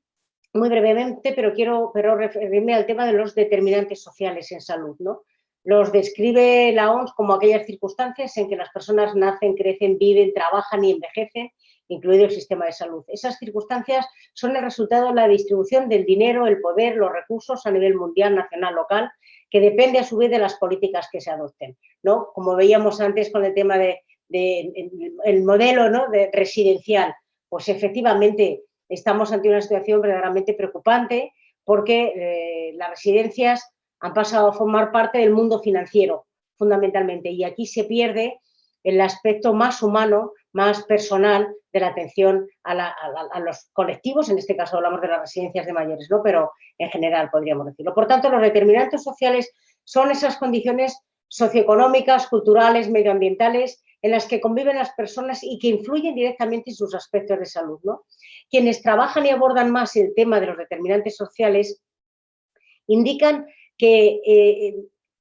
muy brevemente, pero quiero referirme al tema de los determinantes sociales en salud, ¿no? Los describe la OMS como aquellas circunstancias en que las personas nacen, crecen, viven, trabajan y envejecen, incluido el sistema de salud. Esas circunstancias son el resultado de la distribución del dinero, el poder, los recursos a nivel mundial, nacional, local, que depende a su vez de las políticas que se adopten, ¿no? Como veíamos antes con el tema el modelo, ¿no?, residencial, pues efectivamente estamos ante una situación verdaderamente preocupante porque las residencias han pasado a formar parte del mundo financiero, fundamentalmente, y aquí se pierde el aspecto más humano, más personal de la atención a los colectivos, en este caso hablamos de las residencias de mayores, ¿no?, pero en general podríamos decirlo. Por tanto, los determinantes sociales son esas condiciones socioeconómicas, culturales, medioambientales, en las que conviven las personas y que influyen directamente en sus aspectos de salud, ¿no? Quienes trabajan y abordan más el tema de los determinantes sociales indican que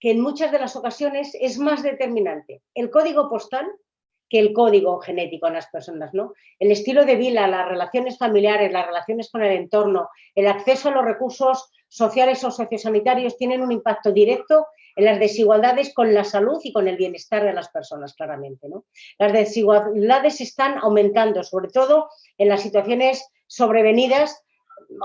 en muchas de las ocasiones es más determinante el código postal que el código genético en las personas, ¿no? El estilo de vida, las relaciones familiares, las relaciones con el entorno, el acceso a los recursos sociales o sociosanitarios tienen un impacto directo en las desigualdades con la salud y con el bienestar de las personas, claramente, ¿no? Las desigualdades están aumentando, sobre todo en las situaciones sobrevenidas,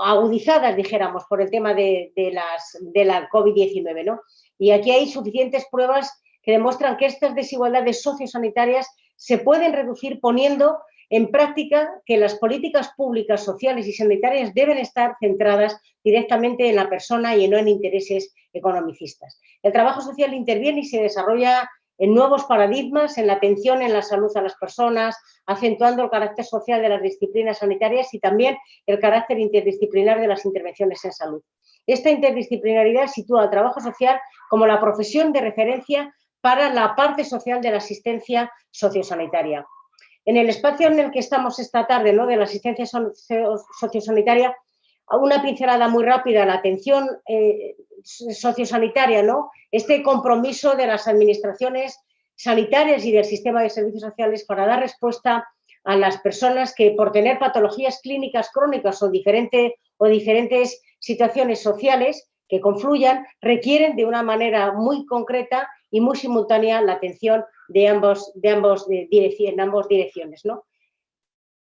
agudizadas, dijéramos, por el tema de la COVID-19, ¿no? Y aquí hay suficientes pruebas que demuestran que estas desigualdades sociosanitarias se pueden reducir poniendo en práctica que las políticas públicas, sociales y sanitarias deben estar centradas directamente en la persona y no en intereses economicistas. El trabajo social interviene y se desarrolla en nuevos paradigmas, en la atención en la salud a las personas, acentuando el carácter social de las disciplinas sanitarias y también el carácter interdisciplinar de las intervenciones en salud. Esta interdisciplinaridad sitúa al trabajo social como la profesión de referencia para la parte social de la asistencia sociosanitaria. En el espacio en el que estamos esta tarde, ¿no?, de la asistencia sociosanitaria, una pincelada muy rápida, la atención sociosanitaria, ¿no?, este compromiso de las administraciones sanitarias y del sistema de servicios sociales para dar respuesta a las personas que por tener patologías clínicas crónicas o diferentes situaciones sociales que confluyan, requieren de una manera muy concreta y muy simultánea la atención de ambas direcciones, ¿no?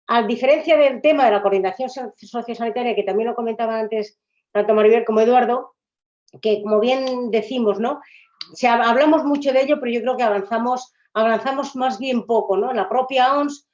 A diferencia del tema de la coordinación sociosanitaria, que también lo comentaban antes tanto Maribel como Eduardo, que como bien decimos, ¿no?, hablamos mucho de ello, pero yo creo que avanzamos más bien poco, ¿no? La propia OMS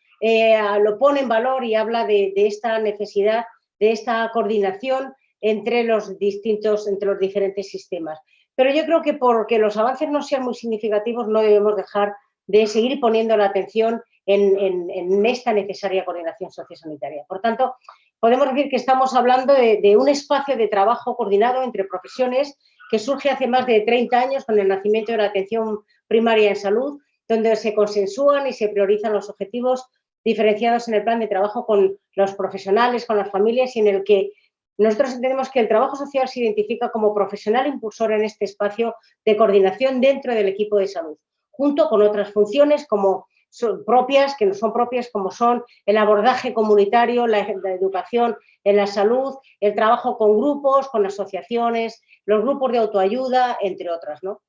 lo pone en valor y habla de esta necesidad, de esta coordinación entre los diferentes sistemas. Pero yo creo que porque los avances no sean muy significativos, no debemos dejar de seguir poniendo la atención en esta necesaria coordinación sociosanitaria. Por tanto, podemos decir que estamos hablando de un espacio de trabajo coordinado entre profesiones que surge hace más de 30 años con el nacimiento de la atención primaria en salud, donde se consensúan y se priorizan los objetivos diferenciados en el plan de trabajo con los profesionales, con las familias, y en el que nosotros entendemos que el trabajo social se identifica como profesional impulsor en este espacio de coordinación dentro del equipo de salud, junto con otras funciones como que no son propias, como son el abordaje comunitario, la educación en la salud, el trabajo con grupos, con asociaciones, los grupos de autoayuda, entre otras, ¿no?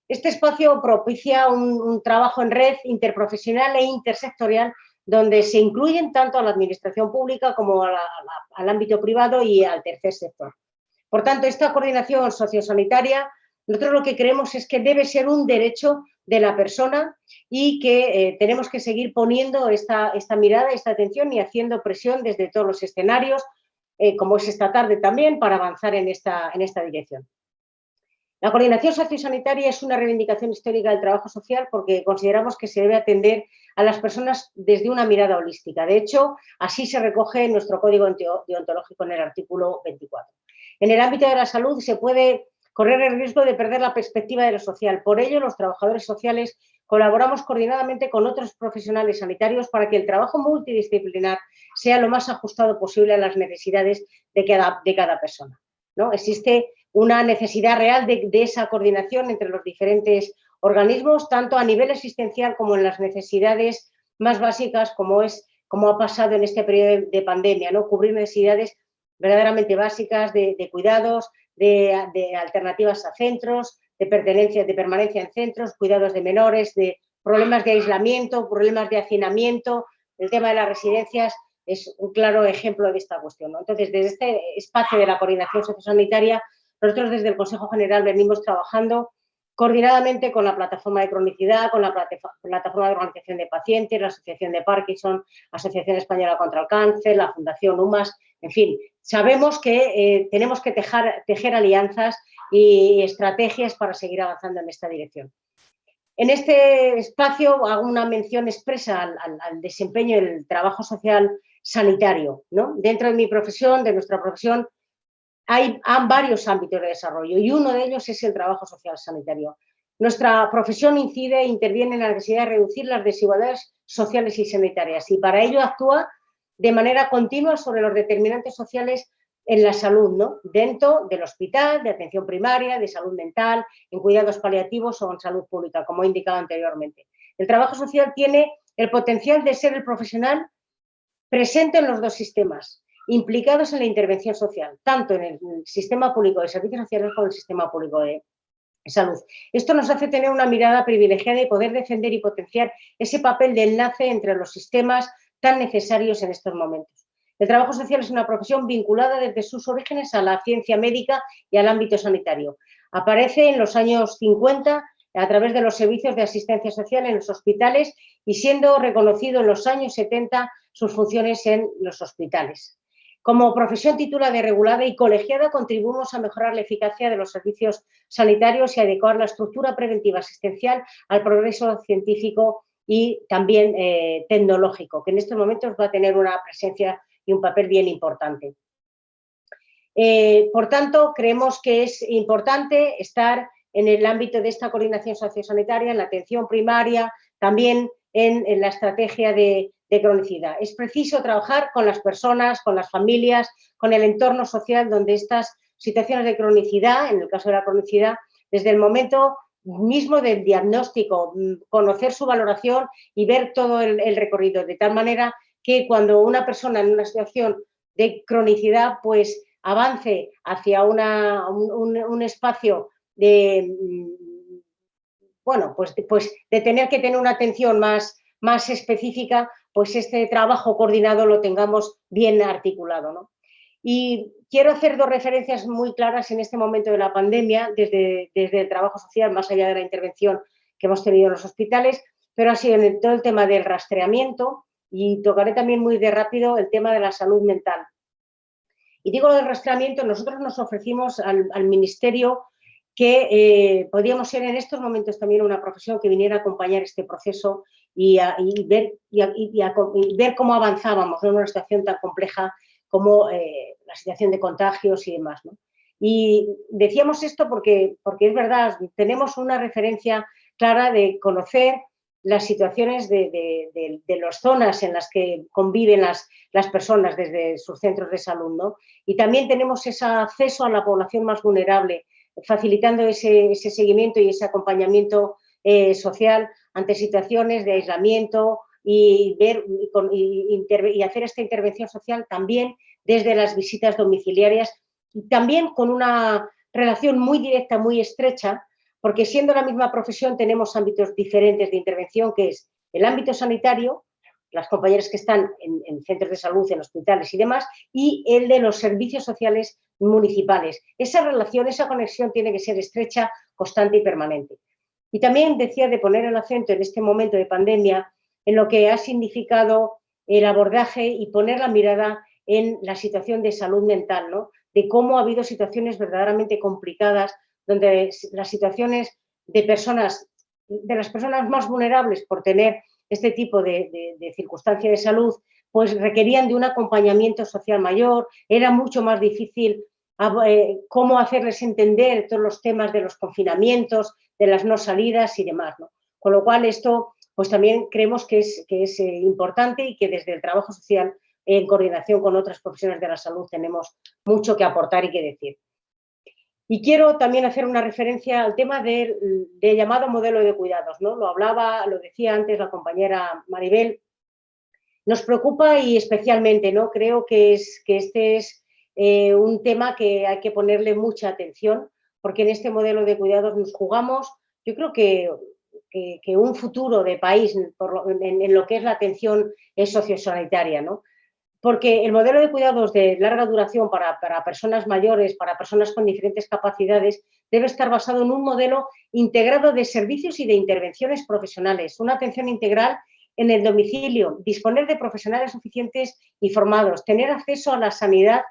Este espacio propicia un trabajo en red interprofesional e intersectorial donde se incluyen tanto a la administración pública como al ámbito privado y al tercer sector. Por tanto, esta coordinación sociosanitaria, nosotros lo que creemos es que debe ser un derecho de la persona y que tenemos que seguir poniendo esta mirada, esta atención y haciendo presión desde todos los escenarios, como es esta tarde también, para avanzar en esta dirección. La coordinación sociosanitaria es una reivindicación histórica del trabajo social porque consideramos que se debe atender a las personas desde una mirada holística. De hecho, así se recoge en nuestro código deontológico en el artículo 24. En el ámbito de la salud se puede correr el riesgo de perder la perspectiva de lo social. Por ello, los trabajadores sociales colaboramos coordinadamente con otros profesionales sanitarios para que el trabajo multidisciplinar sea lo más ajustado posible a las necesidades de cada persona, ¿no? Existe una necesidad real de esa coordinación entre los diferentes organismos, tanto a nivel asistencial como en las necesidades más básicas, como ha pasado en este periodo de pandemia, ¿no? Cubrir necesidades verdaderamente básicas de cuidados, de alternativas a centros, de permanencia en centros, cuidados de menores, de problemas de aislamiento, problemas de hacinamiento. El tema de las residencias es un claro ejemplo de esta cuestión, ¿no? Entonces, desde este espacio de la coordinación sociosanitaria, Nosotros desde el Consejo General venimos trabajando coordinadamente con la plataforma de cronicidad, con la plataforma de organización de pacientes, la Asociación de Parkinson, Asociación Española contra el Cáncer, la Fundación UMAS, en fin, sabemos que tenemos que tejer alianzas y estrategias para seguir avanzando en esta dirección. En este espacio hago una mención expresa al desempeño del trabajo social sanitario, ¿no? Dentro de mi profesión, de nuestra profesión, hay varios ámbitos de desarrollo y uno de ellos es el trabajo social sanitario. Nuestra profesión incide e interviene en la necesidad de reducir las desigualdades sociales y sanitarias y para ello actúa de manera continua sobre los determinantes sociales en la salud, ¿no? Dentro del hospital, de atención primaria, de salud mental, en cuidados paliativos o en salud pública, como he indicado anteriormente. El trabajo social tiene el potencial de ser el profesional presente en los dos sistemas, implicados en la intervención social, tanto en el sistema público de servicios sociales como en el sistema público de salud. Esto nos hace tener una mirada privilegiada y poder defender y potenciar ese papel de enlace entre los sistemas tan necesarios en estos momentos. El trabajo social es una profesión vinculada desde sus orígenes a la ciencia médica y al ámbito sanitario. Aparece en los años 50 a través de los servicios de asistencia social en los hospitales y siendo reconocido en los años 70 sus funciones en los hospitales. Como profesión titulada, regulada y colegiada, contribuimos a mejorar la eficacia de los servicios sanitarios y adecuar la estructura preventiva asistencial al progreso científico y también tecnológico, que en estos momentos va a tener una presencia y un papel bien importante. Por tanto, creemos que es importante estar en el ámbito de esta coordinación sociosanitaria, en la atención primaria, también en la estrategia de cronicidad. Es preciso trabajar con las personas, con las familias, con el entorno social donde estas situaciones de cronicidad, en el caso de la cronicidad, desde el momento mismo del diagnóstico, conocer su valoración y ver todo el recorrido, de tal manera que cuando una persona en una situación de cronicidad pues avance hacia un espacio de, bueno, pues de tener que tener una atención más específica, pues este trabajo coordinado lo tengamos bien articulado, ¿no? Y quiero hacer dos referencias muy claras en este momento de la pandemia, desde el trabajo social, más allá de la intervención que hemos tenido en los hospitales, pero ha sido en todo el tema del rastreamiento y tocaré también muy de rápido el tema de la salud mental. Y digo lo del rastreamiento, nosotros nos ofrecimos al Ministerio que podíamos ser en estos momentos también una profesión que viniera a acompañar este proceso y ver cómo avanzábamos en una situación tan compleja como la situación de contagios y demás, ¿no? Y decíamos esto porque es verdad, tenemos una referencia clara de conocer las situaciones de las zonas en las que conviven las personas desde sus centros de salud, ¿no? Y también tenemos ese acceso a la población más vulnerable, facilitando ese seguimiento y ese acompañamiento social ante situaciones de aislamiento y hacer esta intervención social también desde las visitas domiciliarias y también con una relación muy directa, muy estrecha, porque siendo la misma profesión tenemos ámbitos diferentes de intervención, que es el ámbito sanitario, las compañeras que están en centros de salud, en hospitales y demás, y el de los servicios sociales municipales. Esa relación, esa conexión tiene que ser estrecha, constante y permanente. Y también decía de poner el acento en este momento de pandemia en lo que ha significado el abordaje y poner la mirada en la situación de salud mental, ¿no? De cómo ha habido situaciones verdaderamente complicadas, donde las situaciones de las personas más vulnerables por tener este tipo de circunstancia de salud, pues requerían de un acompañamiento social mayor, era mucho más difícil cómo hacerles entender todos los temas de los confinamientos, de las no salidas y demás, ¿no? Con lo cual esto pues también creemos que es importante y que desde el trabajo social en coordinación con otras profesiones de la salud tenemos mucho que aportar y que decir. Y quiero también hacer una referencia al tema del llamado modelo de cuidados, ¿no? Lo decía antes la compañera Maribel. Nos preocupa y especialmente, ¿no? Creo que este es un tema que hay que ponerle mucha atención, porque en este modelo de cuidados nos jugamos, yo creo que un futuro de país en lo que es la atención sociosanitaria, ¿no? porque el modelo de cuidados de larga duración para personas mayores, para personas con diferentes capacidades, debe estar basado en un modelo integrado de servicios y de intervenciones profesionales, una atención integral en el domicilio, disponer de profesionales suficientes y formados, tener acceso a la sanidad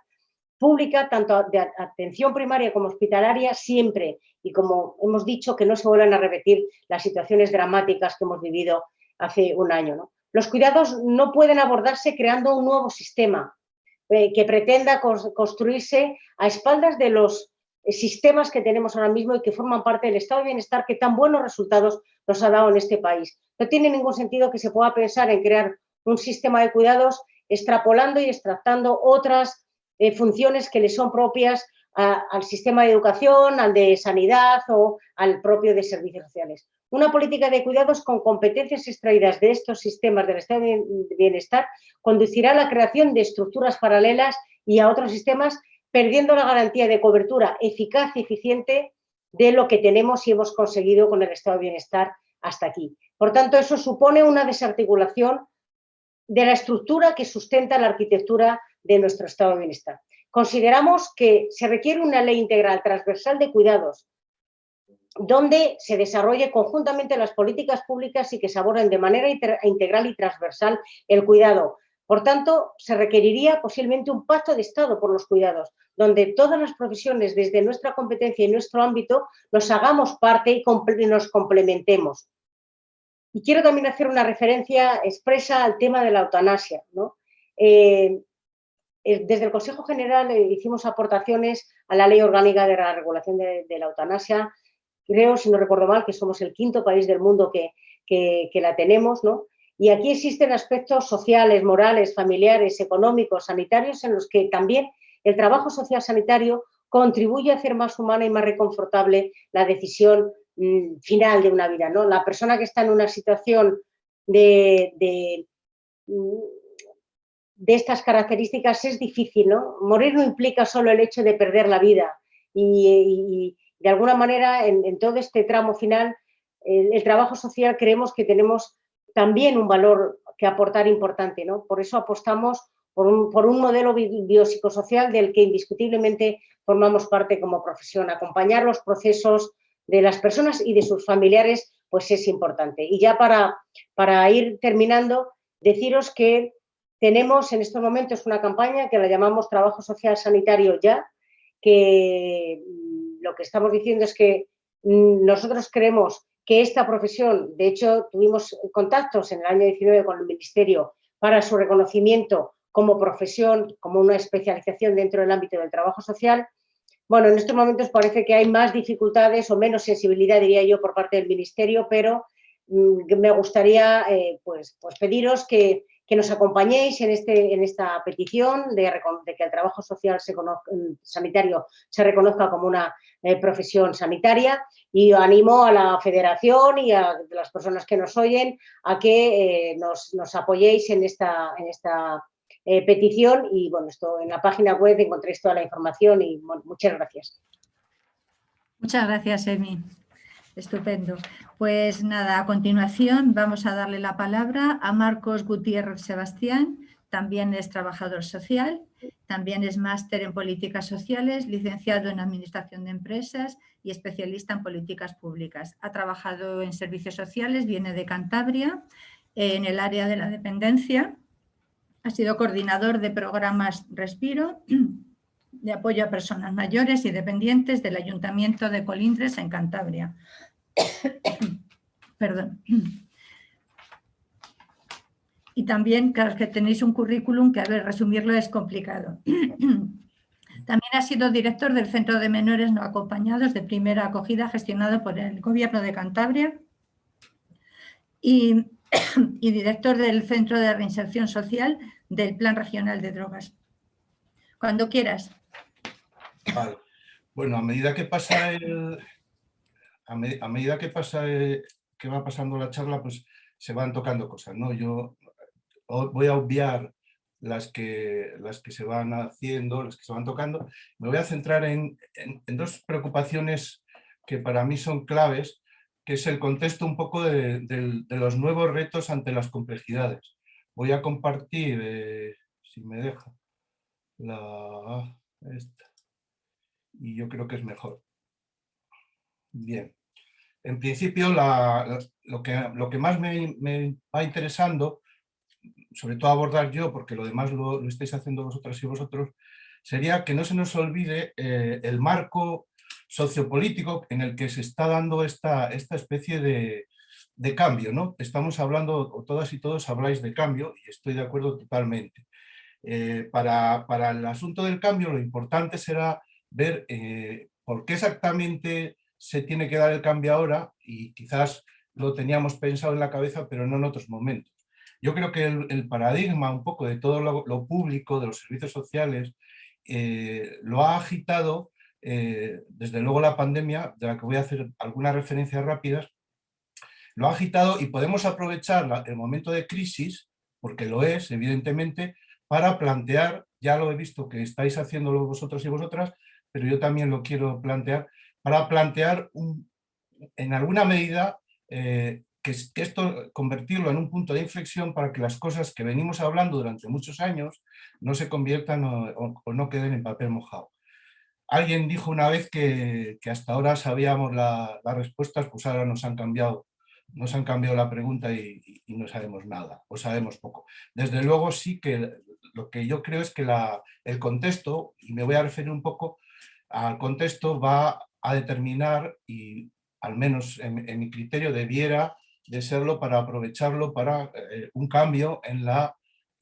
pública, tanto de atención primaria como hospitalaria, siempre. Y como hemos dicho, que no se vuelvan a repetir las situaciones dramáticas que hemos vivido hace un año, ¿no? Los cuidados no pueden abordarse creando un nuevo sistema que pretenda construirse a espaldas de los sistemas que tenemos ahora mismo y que forman parte del estado de bienestar que tan buenos resultados nos ha dado en este país. No tiene ningún sentido que se pueda pensar en crear un sistema de cuidados extrapolando y extractando otras funciones que le son propias al sistema de educación, al de sanidad o al propio de servicios sociales. Una política de cuidados con competencias extraídas de estos sistemas del estado de bienestar conducirá a la creación de estructuras paralelas y a otros sistemas, perdiendo la garantía de cobertura eficaz y eficiente de lo que tenemos y hemos conseguido con el estado de bienestar hasta aquí. Por tanto, eso supone una desarticulación de la estructura que sustenta la arquitectura de nuestro estado de bienestar. Consideramos que se requiere una ley integral transversal de cuidados, donde se desarrolle conjuntamente las políticas públicas y que se aborden de manera integral y transversal el cuidado. Por tanto, se requeriría posiblemente un pacto de Estado por los cuidados, donde todas las profesiones, desde nuestra competencia y nuestro ámbito, nos hagamos parte y nos complementemos. Y quiero también hacer una referencia expresa al tema de la eutanasia, ¿no? Desde el Consejo General hicimos aportaciones a la Ley Orgánica de la Regulación de la Eutanasia. Creo, si no recuerdo mal, que somos el 5º país del mundo que la tenemos, ¿no? Y aquí existen aspectos sociales, morales, familiares, económicos, sanitarios, en los que también el trabajo social sanitario contribuye a hacer más humana y más reconfortable la decisión final de una vida, ¿no? La persona que está en una situación de estas características es difícil, ¿no? Morir no implica solo el hecho de perder la vida y de alguna manera en todo este tramo final el trabajo social creemos que tenemos también un valor que aportar importante, ¿no? Por eso apostamos por un modelo biopsicosocial del que indiscutiblemente formamos parte como profesión. Acompañar los procesos de las personas y de sus familiares pues es importante. Y ya para ir terminando, deciros que tenemos en estos momentos una campaña que la llamamos Trabajo Social Sanitario Ya, que lo que estamos diciendo es que nosotros creemos que esta profesión, de hecho tuvimos contactos en el año 19 con el Ministerio para su reconocimiento como profesión, como una especialización dentro del ámbito del trabajo social. Bueno, en estos momentos parece que hay más dificultades o menos sensibilidad, diría yo, por parte del Ministerio, pero me gustaría pues pediros que nos acompañéis en esta petición de que el trabajo social sanitario se reconozca como una profesión sanitaria, y animo a la Federación y a las personas que nos oyen a que nos apoyéis en esta petición. Y bueno, esto en la página web encontréis toda la información y bueno, muchas gracias. Muchas gracias, Emi. Estupendo. Pues nada, a continuación vamos a darle la palabra a Marcos Gutiérrez Sebastián, también es trabajador social, también es máster en políticas sociales, licenciado en administración de empresas y especialista en políticas públicas. Ha trabajado en servicios sociales, viene de Cantabria, en el área de la dependencia. Ha sido coordinador de programas Respiro, de apoyo a personas mayores y dependientes del Ayuntamiento de Colindres en Cantabria. Perdón. Y también, claro, que tenéis un currículum que, a ver, resumirlo es complicado. También ha sido director del Centro de Menores No Acompañados de Primera Acogida, gestionado por el Gobierno de Cantabria, y director del Centro de Reinserción Social del Plan Regional de Drogas. Cuando quieras. Vale. Bueno, a medida que pasa que va pasando la charla, pues se van tocando cosas, ¿no? Yo voy a obviar las que se van haciendo, las que se van tocando. Me voy a centrar en dos preocupaciones que para mí son claves, que es el contexto un poco de los nuevos retos ante las complejidades. Voy a compartir, si me deja. Esta. Y yo creo que es mejor. Bien. En principio, lo que más me va interesando, sobre todo abordar yo, porque lo demás lo estáis haciendo vosotras y vosotros, sería que no se nos olvide el marco sociopolítico en el que se está dando esta especie de cambio, ¿no? Estamos hablando, o todas y todos habláis de cambio, y estoy de acuerdo totalmente. Para el asunto del cambio, lo importante será ver por qué exactamente se tiene que dar el cambio ahora, y quizás lo teníamos pensado en la cabeza, pero no en otros momentos. Yo creo que el paradigma un poco de todo lo público, de los servicios sociales, lo ha agitado, desde luego la pandemia, de la que voy a hacer algunas referencias rápidas, lo ha agitado, y podemos aprovechar el momento de crisis, porque lo es, evidentemente, para plantear, ya lo he visto que estáis haciéndolo vosotros y vosotras, pero yo también lo quiero plantear, para plantear en alguna medida que esto, convertirlo en un punto de inflexión para que las cosas que venimos hablando durante muchos años no se conviertan o no queden en papel mojado. Alguien dijo una vez que hasta ahora sabíamos las respuestas, pues ahora nos han cambiado la pregunta y no sabemos nada, o sabemos poco. Desde luego sí que lo que yo creo es que el contexto, y me voy a referir un poco al contexto, va a determinar, y al menos en mi criterio debiera de serlo, para aprovecharlo para un cambio en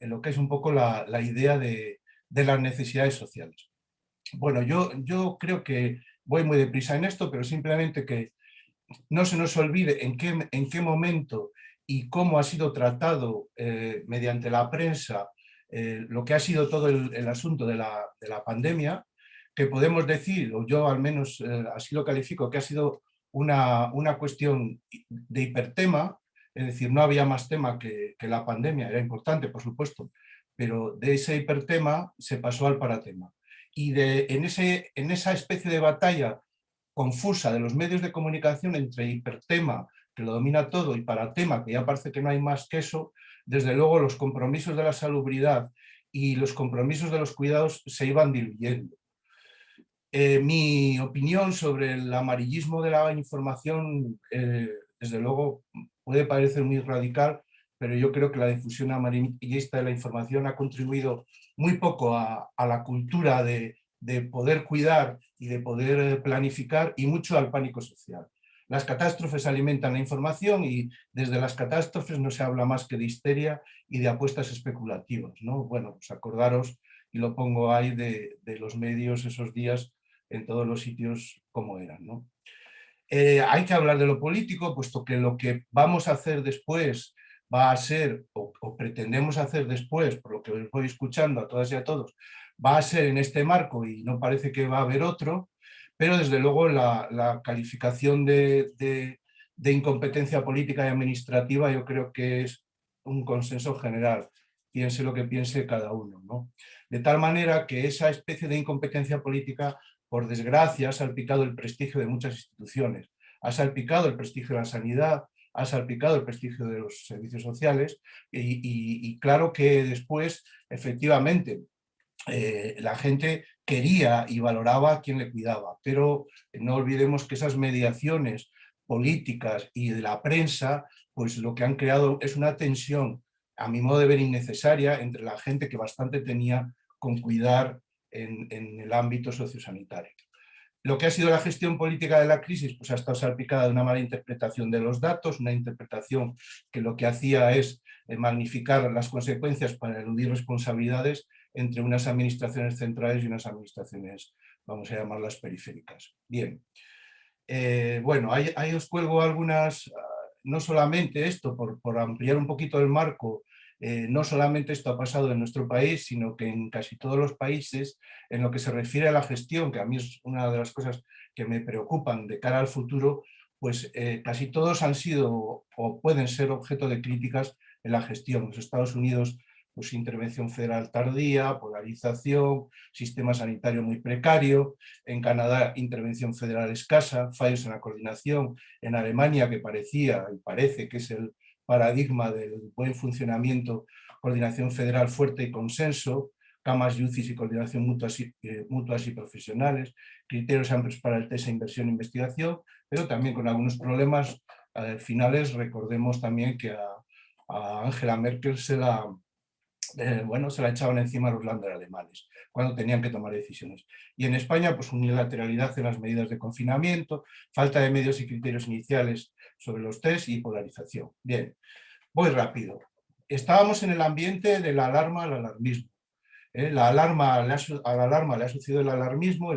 lo que es un poco la idea de las necesidades sociales. Bueno, yo creo que voy muy deprisa en esto, pero simplemente que no se nos olvide en qué momento y cómo ha sido tratado mediante la prensa lo que ha sido todo el asunto de la pandemia, que podemos decir, o yo al menos así lo califico, que ha sido una cuestión de hipertema, es decir, no había más tema que la pandemia, era importante, por supuesto, pero de ese hipertema se pasó al paratema. Y en esa especie de batalla confusa de los medios de comunicación entre hipertema, que lo domina todo, y paratema, que ya parece que no hay más que eso, desde luego los compromisos de la salubridad y los compromisos de los cuidados se iban diluyendo. Mi opinión sobre el amarillismo de la información, desde luego, puede parecer muy radical, pero yo creo que la difusión amarillista de la información ha contribuido muy poco a la cultura de poder cuidar y de poder planificar, y mucho al pánico social. Las catástrofes alimentan la información, y desde las catástrofes no se habla más que de histeria y de apuestas especulativas, ¿no? Bueno, pues acordaros, y lo pongo ahí, de los medios esos días en todos los sitios como eran, ¿no? Hay que hablar de lo político, puesto que lo que vamos a hacer después va a ser, o pretendemos hacer después, por lo que os voy escuchando a todas y a todos, va a ser en este marco, y no parece que va a haber otro, pero desde luego la calificación de incompetencia política y administrativa yo creo que es un consenso general, piense lo que piense cada uno, ¿no? De tal manera que esa especie de incompetencia política, por desgracia, ha salpicado el prestigio de muchas instituciones, ha salpicado el prestigio de la sanidad, ha salpicado el prestigio de los servicios sociales, y claro que después, efectivamente, la gente quería y valoraba a quien le cuidaba, pero no olvidemos que esas mediaciones políticas y de la prensa, pues lo que han creado es una tensión, a mi modo de ver, innecesaria entre la gente que bastante tenía con cuidar en el ámbito sociosanitario. Lo que ha sido la gestión política de la crisis, pues ha estado salpicada de una mala interpretación de los datos, una interpretación que lo que hacía es magnificar las consecuencias para eludir responsabilidades entre unas administraciones centrales y unas administraciones, vamos a llamarlas, periféricas. Bien, bueno, ahí os cuelgo algunas, no solamente esto, por ampliar un poquito el marco. No solamente esto ha pasado en nuestro país, sino que en casi todos los países, en lo que se refiere a la gestión, que a mí es una de las cosas que me preocupan de cara al futuro, pues casi todos han sido o pueden ser objeto de críticas en la gestión. Los Estados Unidos, pues intervención federal tardía, polarización, sistema sanitario muy precario; en Canadá, intervención federal escasa, fallos en la coordinación; en Alemania, que parecía y parece que es paradigma del buen funcionamiento, coordinación federal fuerte y consenso, camas y UCIs y coordinación mutuas y profesionales, criterios amplios para el test e inversión e investigación, pero también con algunos problemas finales. Recordemos también que a Angela Merkel se la echaban encima los Länder alemanes cuando tenían que tomar decisiones. Y en España, pues unilateralidad en las medidas de confinamiento, falta de medios y criterios iniciales sobre los test y polarización. Bien, voy rápido. Estábamos en el ambiente de la alarma al alarmismo. A la alarma le ha sucedido el alarmismo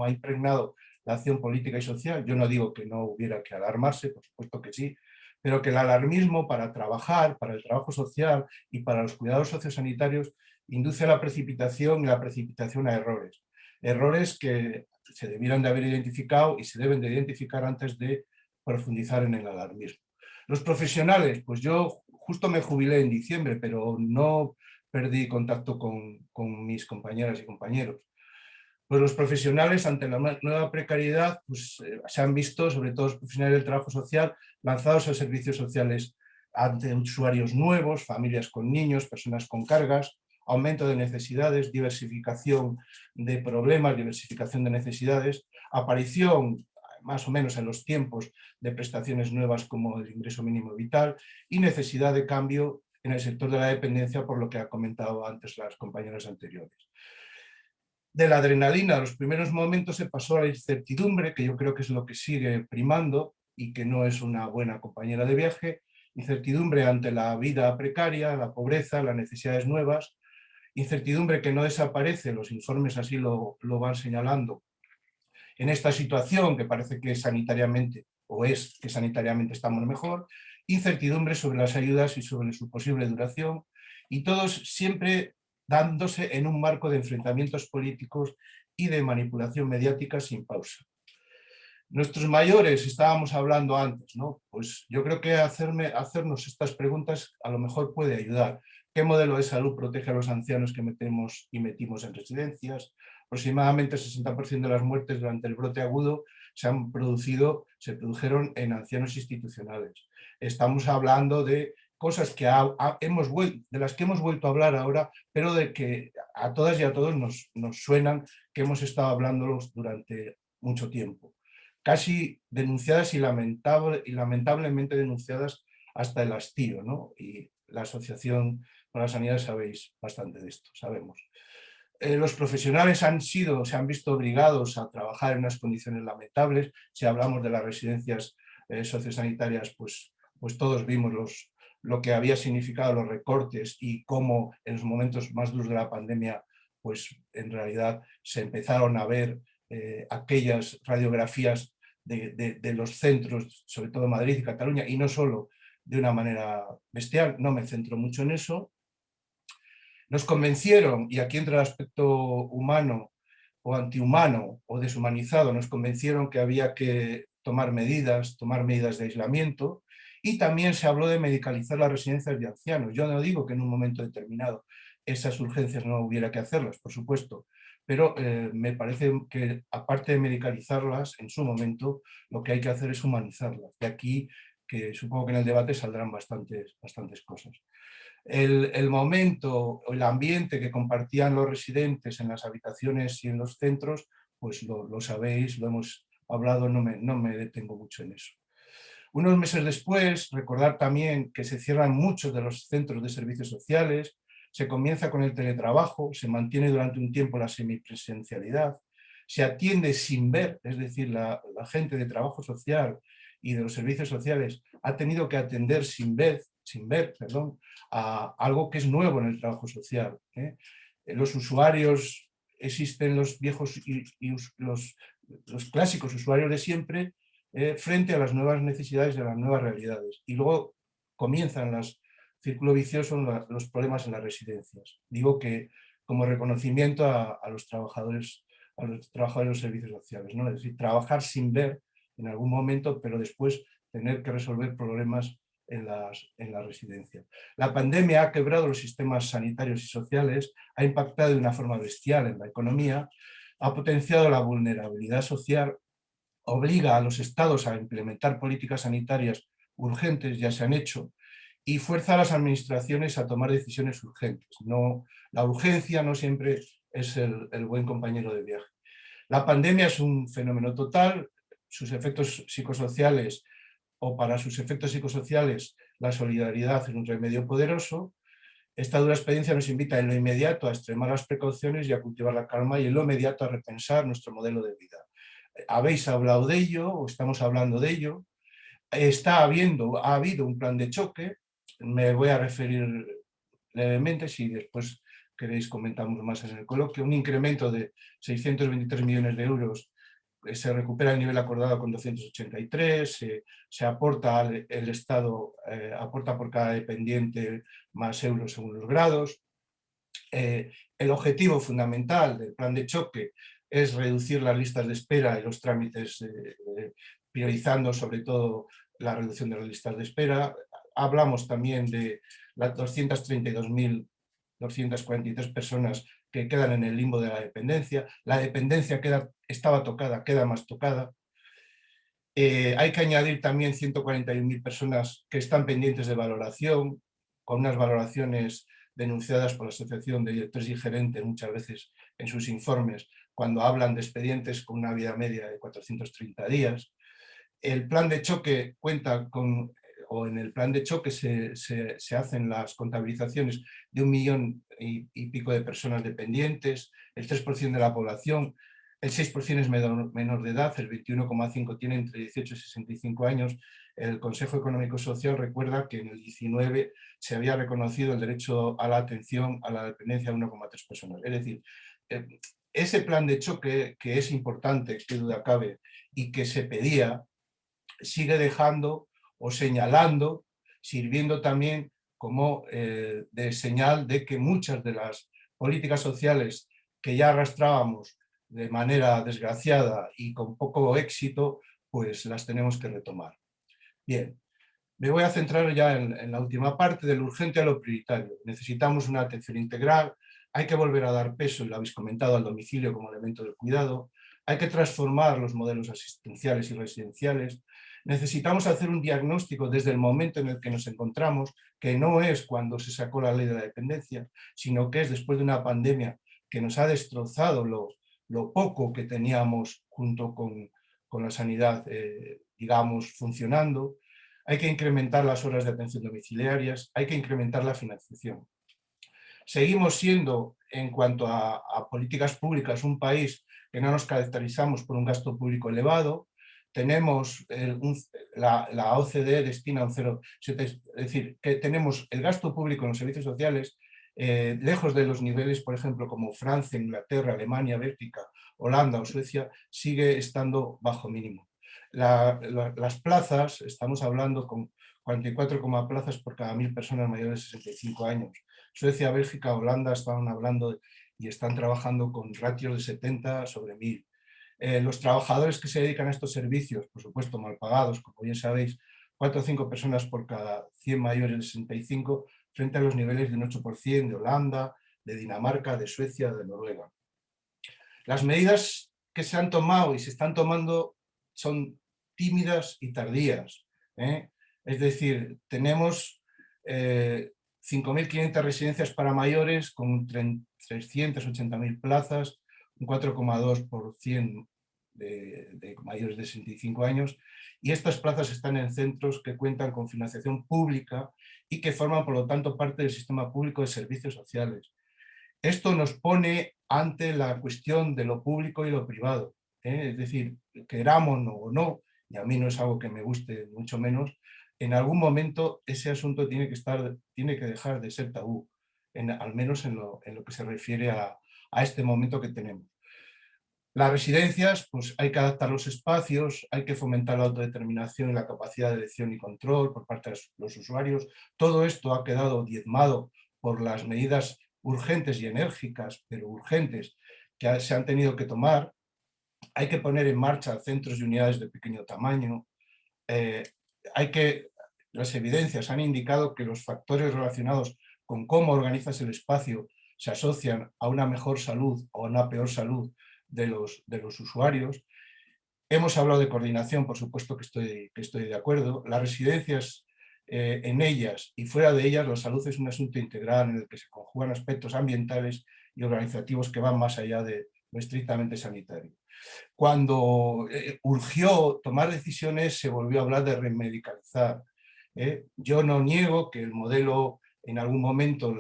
ha impregnado la acción política y social. Yo no digo que no hubiera que alarmarse, por supuesto que sí, pero que el alarmismo para trabajar, para el trabajo social y para los cuidados sociosanitarios induce a la precipitación y la precipitación a errores. Errores que se debieran de haber identificado y se deben de identificar antes de profundizar en el alarmismo. Los profesionales, pues yo justo me jubilé en diciembre, pero no perdí contacto con mis compañeras y compañeros. Pues los profesionales, ante la nueva precariedad, pues, se han visto, sobre todo los profesionales del trabajo social, lanzados a servicios sociales ante usuarios nuevos, familias con niños, personas con cargas, aumento de necesidades, diversificación de problemas, diversificación de necesidades, aparición, más o menos en los tiempos, de prestaciones nuevas como el ingreso mínimo vital y necesidad de cambio en el sector de la dependencia, por lo que ha comentado antes las compañeras anteriores. De la adrenalina, los primeros momentos se pasó a la incertidumbre, que yo creo que es lo que sigue primando y que no es una buena compañera de viaje. Incertidumbre ante la vida precaria, la pobreza, las necesidades nuevas. Incertidumbre que no desaparece, los informes así lo van señalando, en esta situación que parece que sanitariamente, o es que sanitariamente estamos mejor. Incertidumbre sobre las ayudas y sobre su posible duración, y todos siempre dándose en un marco de enfrentamientos políticos y de manipulación mediática sin pausa. Nuestros mayores, estábamos hablando antes, ¿no? Pues yo creo que hacernos estas preguntas a lo mejor puede ayudar. ¿Qué modelo de salud protege a los ancianos que metemos y metimos en residencias? Aproximadamente el 60% de las muertes durante el brote agudo se produjeron en ancianos institucionales. Estamos hablando de cosas que de las que hemos vuelto a hablar ahora, pero de que a todas y a todos nos suenan que hemos estado hablándolos durante mucho tiempo. Casi denunciadas y lamentablemente denunciadas hasta el hastío, ¿no? Y la Asociación para la Sanidad sabéis bastante de esto, sabemos. Los profesionales se han visto obligados a trabajar en unas condiciones lamentables. Si hablamos de las residencias sociosanitarias, pues todos vimos lo que había significado los recortes y cómo en los momentos más duros de la pandemia, pues en realidad se empezaron a ver aquellas radiografías de los centros, sobre todo Madrid y Cataluña, y no solo de una manera bestial. No me centro mucho en eso. Nos convencieron, y aquí entra el aspecto humano o antihumano o deshumanizado, nos convencieron que había que tomar medidas de aislamiento, y también se habló de medicalizar las residencias de ancianos. Yo no digo que en un momento determinado esas urgencias no hubiera que hacerlas, por supuesto, pero me parece que aparte de medicalizarlas en su momento, lo que hay que hacer es humanizarlas. De aquí que supongo que en el debate saldrán bastantes cosas. El momento o el ambiente que compartían los residentes en las habitaciones y en los centros, pues lo sabéis, lo hemos hablado, no me detengo mucho en eso. Unos meses después, recordar también que se cierran muchos de los centros de servicios sociales, se comienza con el teletrabajo, se mantiene durante un tiempo la semipresencialidad, se atiende sin ver, es decir, la gente de trabajo social y de los servicios sociales ha tenido que atender sin ver, a algo que es nuevo en el trabajo social. Los usuarios, existen los viejos y los clásicos usuarios de siempre, frente a las nuevas necesidades de las nuevas realidades. Y luego comienzan círculo vicioso, los problemas en las residencias. Digo que como reconocimiento a los trabajadores de los servicios sociales, ¿no? Es decir, trabajar sin ver en algún momento, pero después tener que resolver problemas en las residencias. La pandemia ha quebrado los sistemas sanitarios y sociales, ha impactado de una forma bestial en la economía, ha potenciado la vulnerabilidad social, obliga a los estados a implementar políticas sanitarias urgentes, ya se han hecho, y fuerza a las administraciones a tomar decisiones urgentes. La urgencia no siempre es el buen compañero de viaje. La pandemia es un fenómeno total, sus efectos psicosociales, o para sus efectos psicosociales, la solidaridad es un remedio poderoso. Esta dura experiencia nos invita en lo inmediato a extremar las precauciones y a cultivar la calma, y en lo inmediato a repensar nuestro modelo de vida. Habéis hablado de ello, o estamos hablando de ello. Ha habido un plan de choque, me voy a referir levemente, si después queréis comentamos más en el coloquio, un incremento de 623 millones de euros, se recupera el nivel acordado con 283, se aporta, el Estado aporta por cada dependiente más euros según los grados. El objetivo fundamental del plan de choque es reducir las listas de espera y los trámites, priorizando sobre todo la reducción de las listas de espera. Hablamos también de las 232.243 personas que quedan en el limbo de la dependencia. La dependencia estaba tocada, queda más tocada. Hay que añadir también 141.000 personas que están pendientes de valoración, con unas valoraciones denunciadas por la Asociación de Directores y Gerentes muchas veces en sus informes, cuando hablan de expedientes con una vida media de 430 días. El plan de choque cuenta con, o en el plan de choque se hacen las contabilizaciones de 1 millón y pico de personas dependientes, el 3% de la población, el 6% es menor de edad, el 21,5% tiene entre 18 y 65 años. El Consejo Económico y Social recuerda que en el 19 se había reconocido el derecho a la atención a la dependencia de 1,3 personas. Es decir, ese plan de choque, que es importante, que duda cabe, y que se pedía, sigue dejando o señalando, sirviendo también como de señal de que muchas de las políticas sociales que ya arrastrábamos de manera desgraciada y con poco éxito, pues las tenemos que retomar. Bien, me voy a centrar ya en la última parte, de lo urgente a lo prioritario. Necesitamos una atención integral, hay que volver a dar peso, y lo habéis comentado, al domicilio como elemento de cuidado, hay que transformar los modelos asistenciales y residenciales. Necesitamos hacer un diagnóstico desde el momento en el que nos encontramos, que no es cuando se sacó la ley de la dependencia, sino que es después de una pandemia que nos ha destrozado lo poco que teníamos junto con la sanidad, digamos, funcionando. Hay que incrementar las horas de atención domiciliarias, hay que incrementar la financiación. Seguimos siendo, en cuanto a políticas públicas, un país que no nos caracterizamos por un gasto público elevado. Tenemos la OCDE destina un 0,7, es decir, que tenemos el gasto público en los servicios sociales lejos de los niveles, por ejemplo, como Francia, Inglaterra, Alemania, Bélgica, Holanda o Suecia, sigue estando bajo mínimo. Las plazas, estamos hablando con 44 plazas por cada 1000 personas mayores de 65 años. Suecia, Bélgica, Holanda estaban hablando y están trabajando con ratios de 70 sobre 1000. Los trabajadores que se dedican a estos servicios, por supuesto mal pagados, como bien sabéis, 4 o 5 personas por cada 100 mayores de 65, frente a los niveles de un 8% de Holanda, de Dinamarca, de Suecia, de Noruega. Las medidas que se han tomado y se están tomando son tímidas y tardías. Es decir, tenemos 5.500 residencias para mayores con 380.000 plazas, un 4,2% de mayores de 65 años, y estas plazas están en centros que cuentan con financiación pública y que forman, por lo tanto, parte del sistema público de servicios sociales. Esto nos pone ante la cuestión de lo público y lo privado. Es decir, queramos o no, y a mí no es algo que me guste mucho menos, en algún momento ese asunto tiene que dejar de ser tabú, al menos en lo que se refiere a este momento que tenemos. Las residencias, pues hay que adaptar los espacios, hay que fomentar la autodeterminación y la capacidad de elección y control por parte de los usuarios. Todo esto ha quedado diezmado por las medidas urgentes y enérgicas, pero urgentes, que se han tenido que tomar. Hay que poner en marcha centros y unidades de pequeño tamaño. Las evidencias han indicado que los factores relacionados con cómo organizas el espacio se asocian a una mejor salud o a una peor salud de los usuarios. Hemos hablado de coordinación, por supuesto que estoy de acuerdo. Las residencias en ellas y fuera de ellas, la salud es un asunto integral en el que se conjugan aspectos ambientales y organizativos que van más allá de lo estrictamente sanitario. Cuando urgió tomar decisiones, se volvió a hablar de remedicalizar. Yo no niego que el modelo en algún momento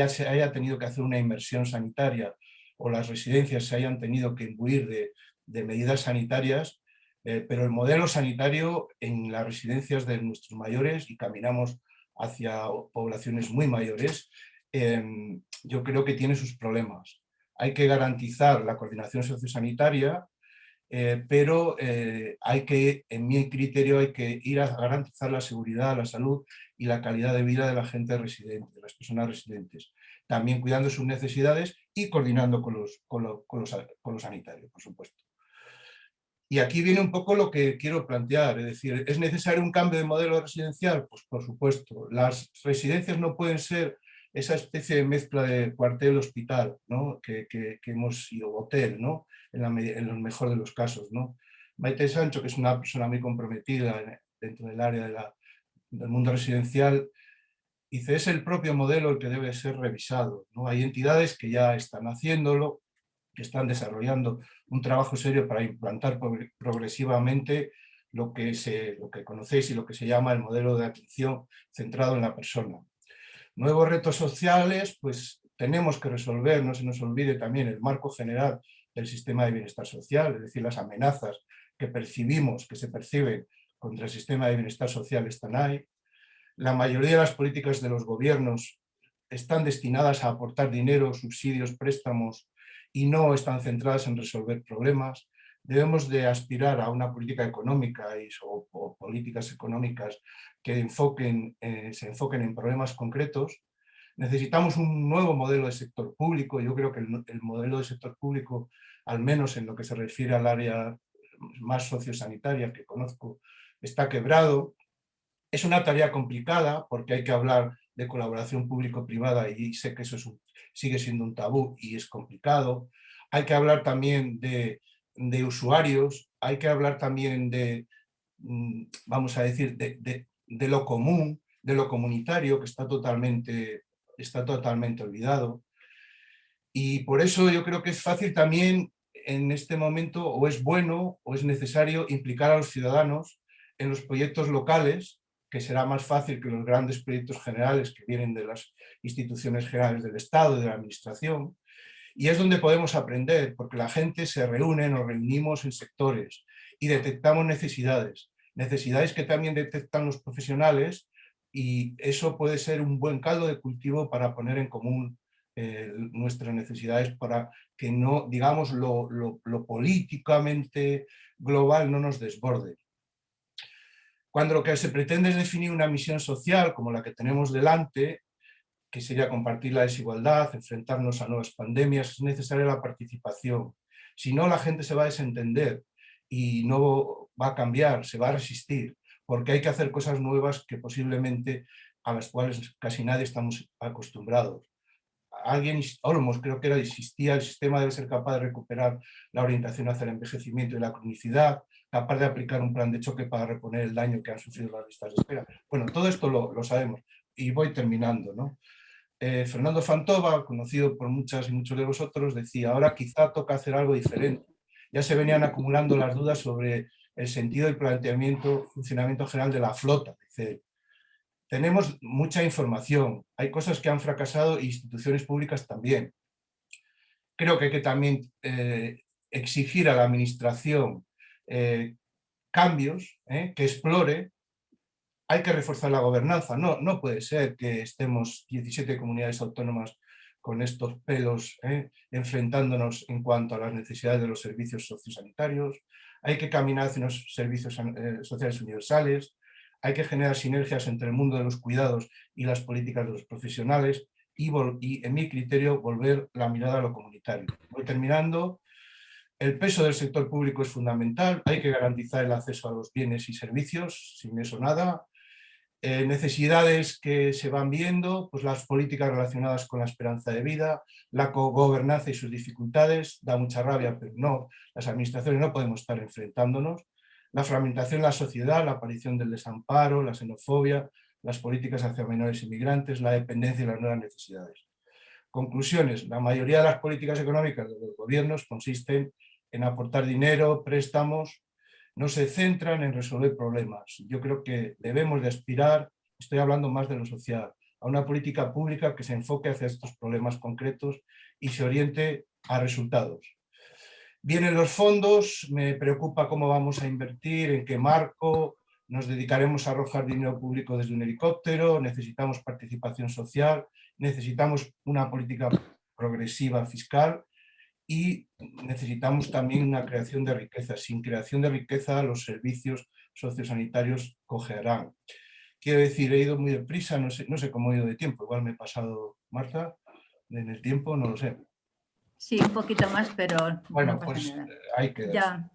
se haya tenido que hacer una inversión sanitaria o las residencias se hayan tenido que imbuir de medidas sanitarias, pero el modelo sanitario en las residencias de nuestros mayores, y caminamos hacia poblaciones muy mayores, yo creo que tiene sus problemas. Hay que garantizar la coordinación sociosanitaria, pero en mi criterio, hay que ir a garantizar la seguridad, la salud y la calidad de vida de la gente residente, de las personas residentes. También cuidando sus necesidades y coordinando con los sanitarios, por supuesto. Y aquí viene un poco lo que quiero plantear, es decir, ¿es necesario un cambio de modelo residencial? Pues por supuesto. Las residencias no pueden ser esa especie de mezcla de cuartel-hospital, ¿no? que hemos sido hotel, ¿no? En los mejores de los casos, ¿no? Maite Sancho, que es una persona muy comprometida dentro del área del mundo residencial, dice, es el propio modelo el que debe ser revisado, ¿no? Hay entidades que ya están haciéndolo, que están desarrollando un trabajo serio para implantar progresivamente lo que conocéis y lo que se llama el modelo de atención centrado en la persona. Nuevos retos sociales, pues tenemos que resolver, no se nos olvide también el marco general del sistema de bienestar social, es decir, las amenazas que percibimos, que se perciben contra el sistema de bienestar social están ahí. La mayoría de las políticas de los gobiernos están destinadas a aportar dinero, subsidios, préstamos y no están centradas en resolver problemas. Debemos de aspirar a una política económica o políticas económicas que se enfoquen en problemas concretos. Necesitamos un nuevo modelo de sector público. Yo creo que el modelo de sector público, al menos en lo que se refiere al área más sociosanitaria que conozco, está quebrado. Es una tarea complicada porque hay que hablar de colaboración público-privada y sé que eso sigue siendo un tabú y es complicado. Hay que hablar también de usuarios, hay que hablar también vamos a decir, de lo común, de lo comunitario, que está totalmente olvidado. Y por eso yo creo que es fácil también en este momento, o es bueno o es necesario implicar a los ciudadanos en los proyectos locales, que será más fácil que los grandes proyectos generales que vienen de las instituciones generales del Estado y de la Administración. Y es donde podemos aprender, porque la gente se reúne, nos reunimos en sectores y detectamos necesidades que también detectan los profesionales, y eso puede ser un buen caldo de cultivo para poner en común nuestras necesidades, para que no, digamos, lo políticamente global no nos desborde. Cuando lo que se pretende es definir una misión social como la que tenemos delante, que sería compartir la desigualdad, enfrentarnos a nuevas pandemias, es necesaria la participación. Si no, la gente se va a desentender y no va a cambiar, se va a resistir, porque hay que hacer cosas nuevas que posiblemente a las cuales casi nadie estamos acostumbrados. Olmos creo que insistía, el sistema debe ser capaz de recuperar la orientación hacia el envejecimiento y la cronicidad, capaz de aplicar un plan de choque para reponer el daño que han sufrido las listas de espera. Bueno, todo esto lo sabemos y voy terminando, ¿no? Fernando Fantova, conocido por muchas y muchos de vosotros, decía, ahora quizá toca hacer algo diferente. Ya se venían acumulando las dudas sobre el sentido y planteamiento, funcionamiento general de la flota, dice él. Tenemos mucha información, hay cosas que han fracasado e instituciones públicas también. Creo que hay que también exigir a la administración cambios, que explore. Hay que reforzar la gobernanza. No puede ser que estemos 17 comunidades autónomas con estos pelos enfrentándonos en cuanto a las necesidades de los servicios sociosanitarios. Hay que caminar hacia unos servicios sociales universales. Hay que generar sinergias entre el mundo de los cuidados y las políticas de los profesionales y en mi criterio, volver la mirada a lo comunitario. Voy terminando. El peso del sector público es fundamental. Hay que garantizar el acceso a los bienes y servicios, sin eso nada. Necesidades que se van viendo, pues las políticas relacionadas con la esperanza de vida, la cogobernanza y sus dificultades, da mucha rabia, pero no, las administraciones no podemos estar enfrentándonos. la fragmentación de la sociedad, la aparición del desamparo, la xenofobia, las políticas hacia menores inmigrantes, la dependencia y las nuevas necesidades. Conclusiones. La mayoría de las políticas económicas de los gobiernos consisten en aportar dinero, préstamos, no se centran en resolver problemas. Yo creo que debemos de aspirar, estoy hablando más de lo social, a una política pública que se enfoque hacia estos problemas concretos y se oriente a resultados. Vienen los fondos, me preocupa cómo vamos a invertir, en qué marco, nos dedicaremos a arrojar dinero público desde un helicóptero, necesitamos participación social, necesitamos una política progresiva fiscal y necesitamos también una creación de riqueza. Sin creación de riqueza los servicios sociosanitarios cojearán. Quiero decir, he ido muy deprisa, no sé cómo he ido de tiempo, igual me he pasado, Marta, en el tiempo, no lo sé. Sí, un poquito más, pero bueno, no pasa pues nada. hay que... Ya.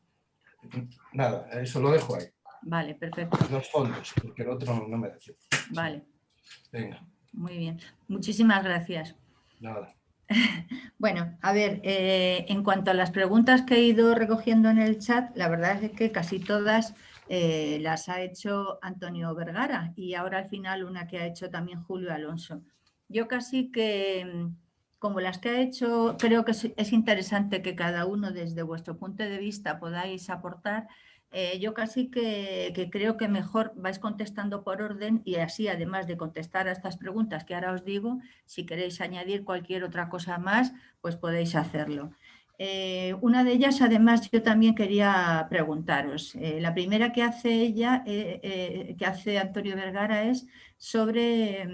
Nada, eso lo dejo ahí. Vale, perfecto. Los fondos, porque el otro no me da tiempo. Vale. Venga. Muy bien. Muchísimas gracias. Nada. Bueno, a ver, en cuanto a las preguntas que he ido recogiendo en el chat, la verdad es que casi todas las ha hecho Antonio Vergara y ahora al final una que ha hecho también Julio Alonso. Yo casi que, como las que ha hecho, creo que es interesante que cada uno desde vuestro punto de vista podáis aportar. Yo casi que creo que mejor vais contestando por orden y así, además de contestar a estas preguntas que ahora os digo, si queréis añadir cualquier otra cosa más, pues podéis hacerlo. Una de ellas, además, yo también quería preguntaros. La primera que hace ella, que hace Antonio Vergara, es sobre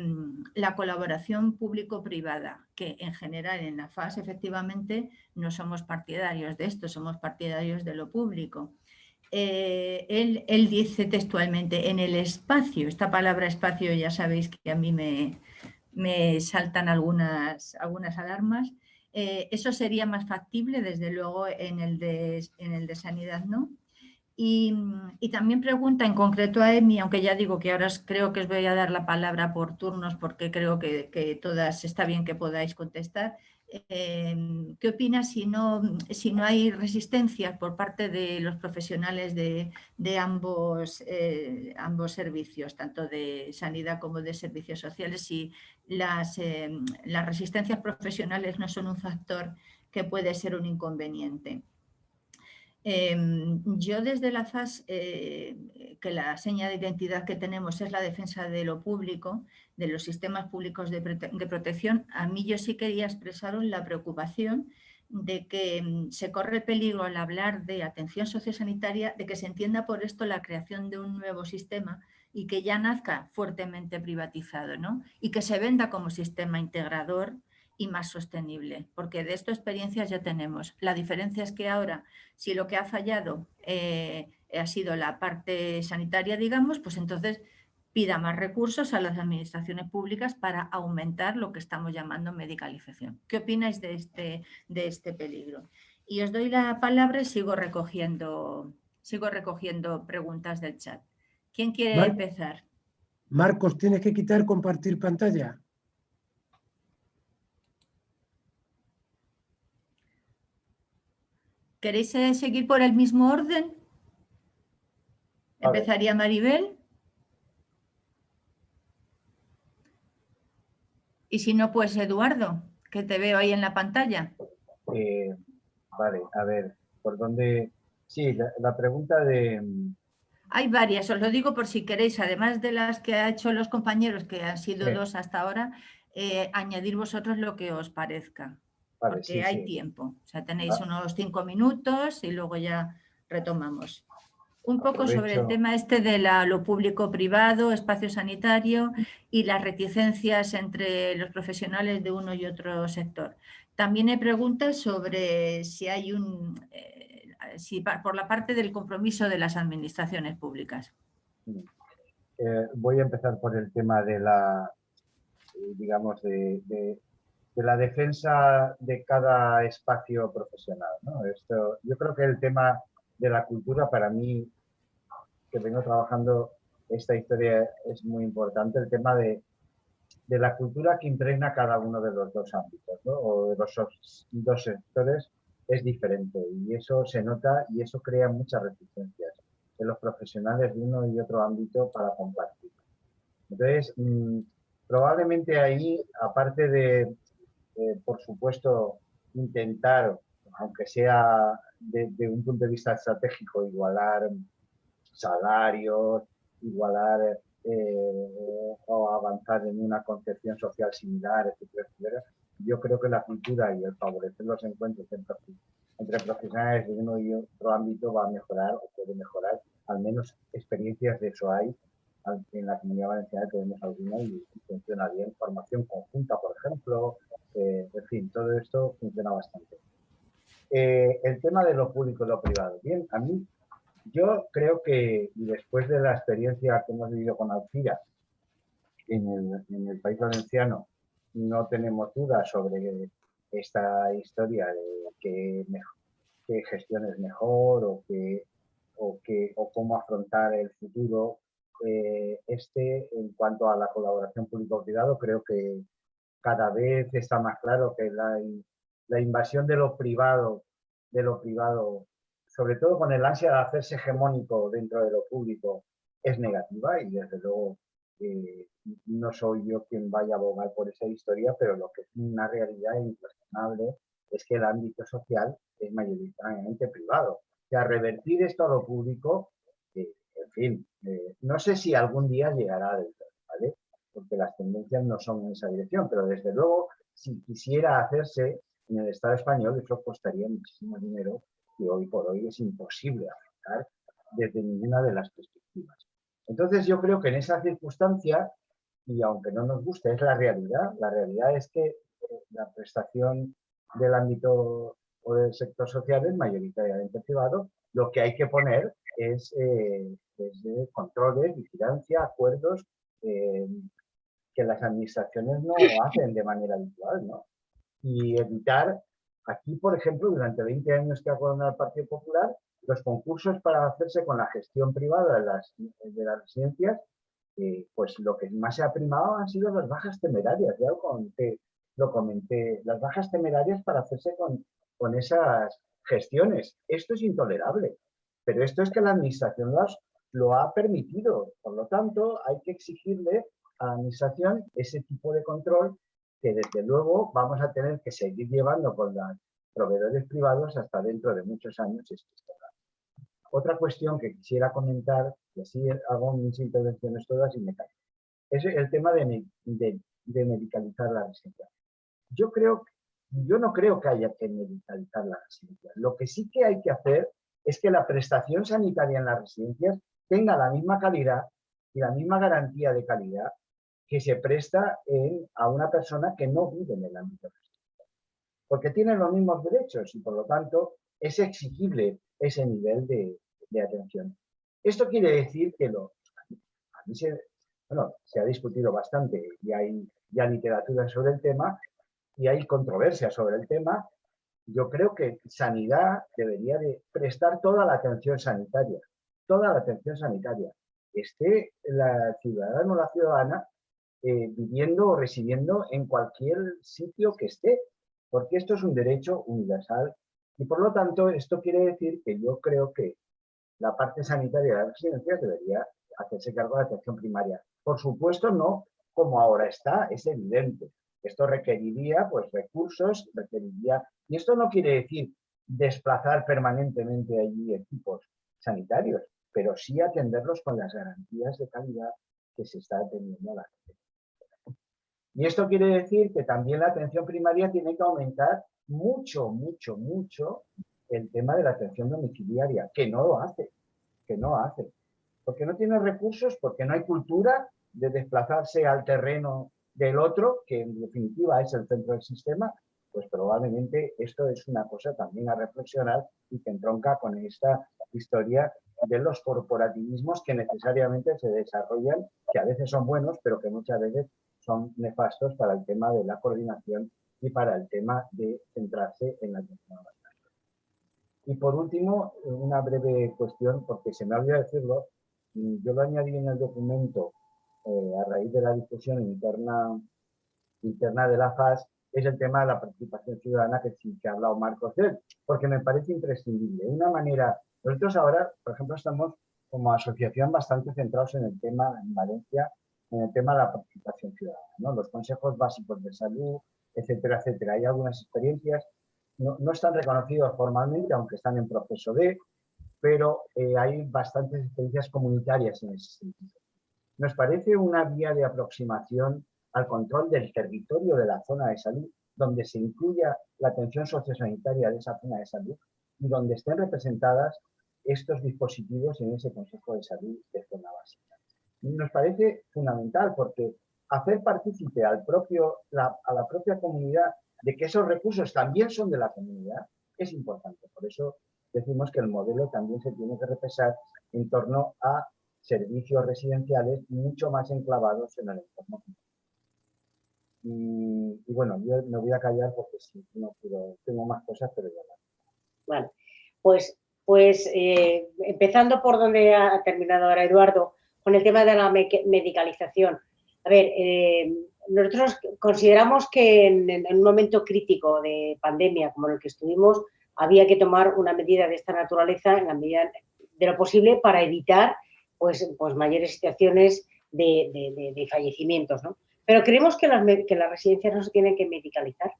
la colaboración público-privada, que en general en la FAS efectivamente no somos partidarios de esto, somos partidarios de lo público. Él dice textualmente, en el espacio, esta palabra espacio ya sabéis que a mí me saltan algunas alarmas, eso sería más factible, desde luego en el de sanidad no. Y también pregunta en concreto a Emi, aunque ya digo que ahora creo que os voy a dar la palabra por turnos porque creo que todas está bien que podáis contestar. ¿Qué opinas si no hay resistencia por parte de los profesionales de ambos servicios, tanto de sanidad como de servicios sociales, si las resistencias profesionales no son un factor que puede ser un inconveniente? Yo desde la FAS, que la seña de identidad que tenemos es la defensa de lo público, de los sistemas públicos de protección, a mí yo sí quería expresaros la preocupación de que se corre el peligro al hablar de atención sociosanitaria, de que se entienda por esto la creación de un nuevo sistema y que ya nazca fuertemente privatizado, ¿no? Y que se venda como sistema integrador y más sostenible, porque de esto experiencias ya tenemos. La diferencia es que ahora, si lo que ha fallado ha sido la parte sanitaria, digamos, pues entonces pida más recursos a las administraciones públicas para aumentar lo que estamos llamando medicalización. ¿Qué opináis de este peligro? Y os doy la palabra y sigo recogiendo preguntas del chat. ¿Quién quiere empezar? Marcos, ¿tienes que quitar compartir pantalla? ¿Queréis seguir por el mismo orden? ¿Empezaría Maribel? Y si no, pues Eduardo, que te veo ahí en la pantalla. Vale, a ver, ¿por dónde? Sí, la pregunta de... Hay varias, os lo digo por si queréis, además de las que ha hecho los compañeros, que han sido Sí. 2 hasta ahora, añadir vosotros lo que os parezca, Vale, porque sí, hay sí. tiempo. O sea, tenéis unos 5 minutos y luego ya retomamos. Un poco sobre el tema este de lo público-privado, espacio sanitario y las reticencias entre los profesionales de uno y otro sector. También hay preguntas sobre si hay por la parte del compromiso de las administraciones públicas. Voy a empezar por el tema de la, digamos, de la defensa de cada espacio profesional, ¿no? Yo creo que el tema de la cultura, para mí, que vengo trabajando esta historia, es muy importante, el tema de la cultura que impregna cada uno de los dos ámbitos, ¿no? O de los dos sectores es diferente y eso se nota y eso crea muchas resistencias. los profesionales de uno y otro ámbito para compartir. Entonces, probablemente ahí, aparte de, por supuesto, intentar, aunque sea de un punto de vista estratégico, igualar salarios, igualar o avanzar en una concepción social similar, etcétera, etcétera, yo creo que la cultura y el favorecer los encuentros entre profesionales de uno y otro ámbito va a mejorar o puede mejorar, al menos experiencias de eso hay. En la Comunidad Valenciana tenemos alguna y funciona bien. Formación conjunta, por ejemplo, en fin, todo esto funciona bastante. El tema de lo público y lo privado. Bien, a mí, yo creo que después de la experiencia que hemos vivido con Alcira en el País Valenciano, no tenemos dudas sobre esta historia de qué gestión es mejor o cómo afrontar el futuro. En cuanto a la colaboración público-privado, creo que cada vez está más claro que la invasión de lo privado, sobre todo con el ansia de hacerse hegemónico dentro de lo público, es negativa y desde luego no soy yo quien vaya a abogar por esa historia, pero lo que es una realidad incuestionable es que el ámbito social es mayoritariamente privado. O sea, revertir esto a lo público, en fin, no sé si algún día llegará dentro, ¿vale? Porque las tendencias no son en esa dirección, pero desde luego, si quisiera hacerse en el Estado español, eso costaría muchísimo dinero y hoy por hoy es imposible afrontar desde ninguna de las perspectivas. Entonces yo creo que en esa circunstancia, y aunque no nos guste, es la realidad es que la prestación del ámbito o del sector social es mayoritariamente privado, lo que hay que poner es controles, vigilancia, acuerdos que las administraciones no hacen de manera habitual, ¿no? Y evitar, aquí por ejemplo, durante 20 años que ha gobernado el Partido Popular, los concursos para hacerse con la gestión privada de las residencias, pues lo que más se ha primado han sido las bajas temerarias, ya lo comenté, las bajas temerarias para hacerse con esas gestiones. Esto es intolerable, pero esto es que la administración lo ha permitido. Por lo tanto, hay que exigirle a la administración ese tipo de control que desde luego vamos a tener que seguir llevando con los proveedores privados hasta dentro de muchos años. Otra cuestión que quisiera comentar, y así hago mis intervenciones todas y me callo, es el tema de medicalizar la residencia. Yo no creo que haya que medicalizar la residencia. Lo que sí que hay que hacer es que la prestación sanitaria en las residencias tenga la misma calidad y la misma garantía de calidad que se presta a una persona que no vive en el ámbito residencial. Porque tienen los mismos derechos y por lo tanto es exigible ese nivel de atención. Esto quiere decir que a mí se ha discutido bastante y hay ya literatura sobre el tema y hay controversia sobre el tema. Yo creo que sanidad debería de prestar toda la atención sanitaria, esté la ciudadano o la ciudadana viviendo o residiendo en cualquier sitio que esté, porque esto es un derecho universal y por lo tanto esto quiere decir que yo creo que la parte sanitaria de las residencias debería hacerse cargo de la atención primaria. Por supuesto, no como ahora está, es evidente. Esto requeriría pues, recursos, y esto no quiere decir desplazar permanentemente allí equipos sanitarios, pero sí atenderlos con las garantías de calidad que se está atendiendo a la gente. Y esto quiere decir que también la atención primaria tiene que aumentar mucho, mucho, mucho el tema de la atención domiciliaria, que no lo hace, porque no tiene recursos, porque no hay cultura de desplazarse al terreno del otro, que en definitiva es el centro del sistema, pues probablemente esto es una cosa también a reflexionar y que entronca con esta historia de los corporativismos que necesariamente se desarrollan, que a veces son buenos, pero que muchas veces son nefastos para el tema de la coordinación y para el tema de centrarse en la atención a las personas. Y por último, una breve cuestión, porque se me olvidó decirlo, yo lo añadí en el documento a raíz de la discusión interna de la FAS, es el tema de la participación ciudadana que ha hablado Marcos de él, porque me parece imprescindible. Una manera, nosotros ahora, por ejemplo, estamos como asociación bastante centrados en el tema, en Valencia, en el tema de la participación ciudadana, ¿no? Los consejos básicos de salud, etcétera, etcétera. Hay algunas experiencias, no están reconocidos formalmente, aunque están en proceso de, pero hay bastantes experiencias comunitarias en ese sentido. Nos parece una vía de aproximación al control del territorio de la zona de salud, donde se incluya la atención sociosanitaria de esa zona de salud y donde estén representadas estos dispositivos en ese Consejo de Salud de zona básica. Nos parece fundamental porque hacer partícipe a la propia comunidad de que esos recursos también son de la comunidad es importante. Por eso decimos que el modelo también se tiene que repensar en torno a servicios residenciales mucho más enclavados en el entorno. Y bueno, yo me voy a callar porque sí, no quiero, tengo más cosas, pero ya no. Bueno, pues empezando por donde ha terminado ahora Eduardo, con el tema de la medicalización. A ver, nosotros consideramos que en un momento crítico de pandemia como el que estuvimos, había que tomar una medida de esta naturaleza en la medida de lo posible para evitar pues mayores situaciones de fallecimientos, ¿no? Pero creemos que las residencias no se tienen que medicalizar.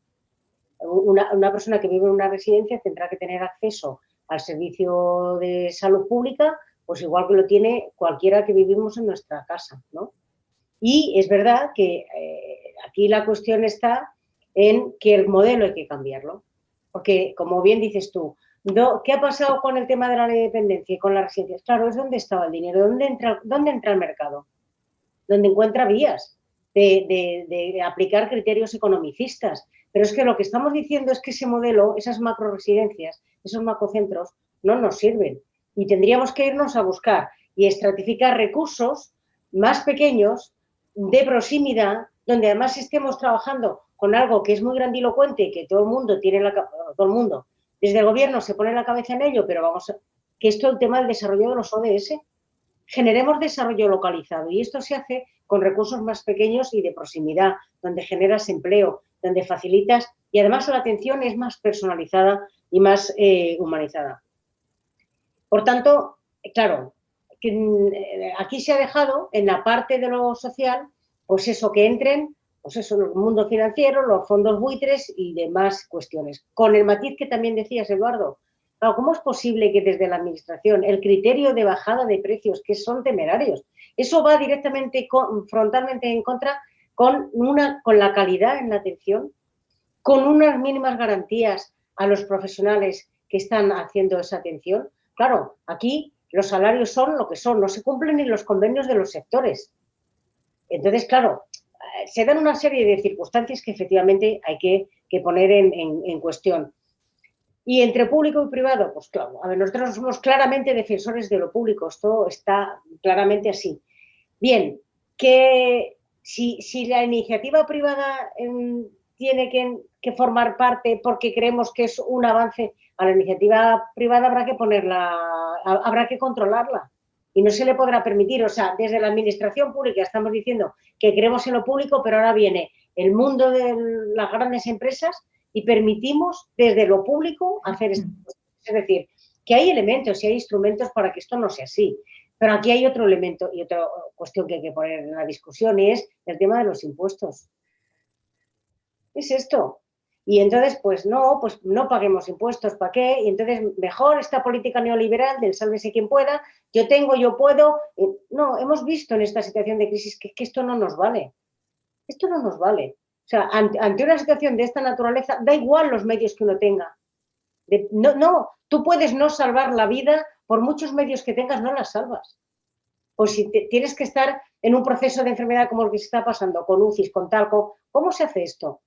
Una persona que vive en una residencia tendrá que tener acceso al servicio de salud pública, pues igual que lo tiene cualquiera que vivimos en nuestra casa, ¿no? Y es verdad que aquí la cuestión está en que el modelo hay que cambiarlo. Porque, como bien dices tú, ¿qué ha pasado con el tema de la ley de dependencia y con las residencias? Claro, es dónde estaba el dinero, dónde entra el mercado, dónde encuentra vías de aplicar criterios economicistas. Pero es que lo que estamos diciendo es que ese modelo, esas macroresidencias, esos macrocentros, no nos sirven. Y tendríamos que irnos a buscar y estratificar recursos más pequeños, de proximidad, donde además estemos trabajando con algo que es muy grandilocuente y que todo el mundo todo el mundo, desde el gobierno se pone la cabeza en ello, pero que esto es el tema del desarrollo de los ODS. Generemos desarrollo localizado y esto se hace con recursos más pequeños y de proximidad, donde generas empleo, donde facilitas y además la atención es más personalizada y más humanizada. Por tanto, claro, aquí se ha dejado en la parte de lo social, pues eso, que entren, pues eso, el mundo financiero, los fondos buitres y demás cuestiones. Con el matiz que también decías, Eduardo, claro, ¿cómo es posible que desde la administración el criterio de bajada de precios, que son temerarios, eso va directamente, frontalmente en contra con la calidad en la atención, con unas mínimas garantías a los profesionales que están haciendo esa atención? Claro, aquí los salarios son lo que son, no se cumplen ni los convenios de los sectores. Entonces, claro, se dan una serie de circunstancias que efectivamente hay que poner en cuestión. Y entre público y privado, pues claro, a ver, nosotros somos claramente defensores de lo público, esto está claramente así. Bien, que si la iniciativa privada tiene que formar parte porque creemos que es un avance, a la iniciativa privada habrá que controlarla y no se le podrá permitir. O sea, desde la administración pública estamos diciendo que creemos en lo público, pero ahora viene el mundo de las grandes empresas y permitimos desde lo público hacer esto. Es decir, que hay elementos y hay instrumentos para que esto no sea así. Pero aquí hay otro elemento y otra cuestión que hay que poner en la discusión y es el tema de los impuestos. Es esto. Y entonces, pues no paguemos impuestos, ¿para qué? Y entonces, mejor esta política neoliberal del sálvese quien pueda, yo tengo, yo puedo. No, hemos visto en esta situación de crisis que esto no nos vale. Esto no nos vale. O sea, ante una situación de esta naturaleza, da igual los medios que uno tenga. Tú puedes no salvar la vida, por muchos medios que tengas, no la salvas. Pues si tienes que estar en un proceso de enfermedad como el que se está pasando, con UCIs, con talco, ¿cómo se hace esto?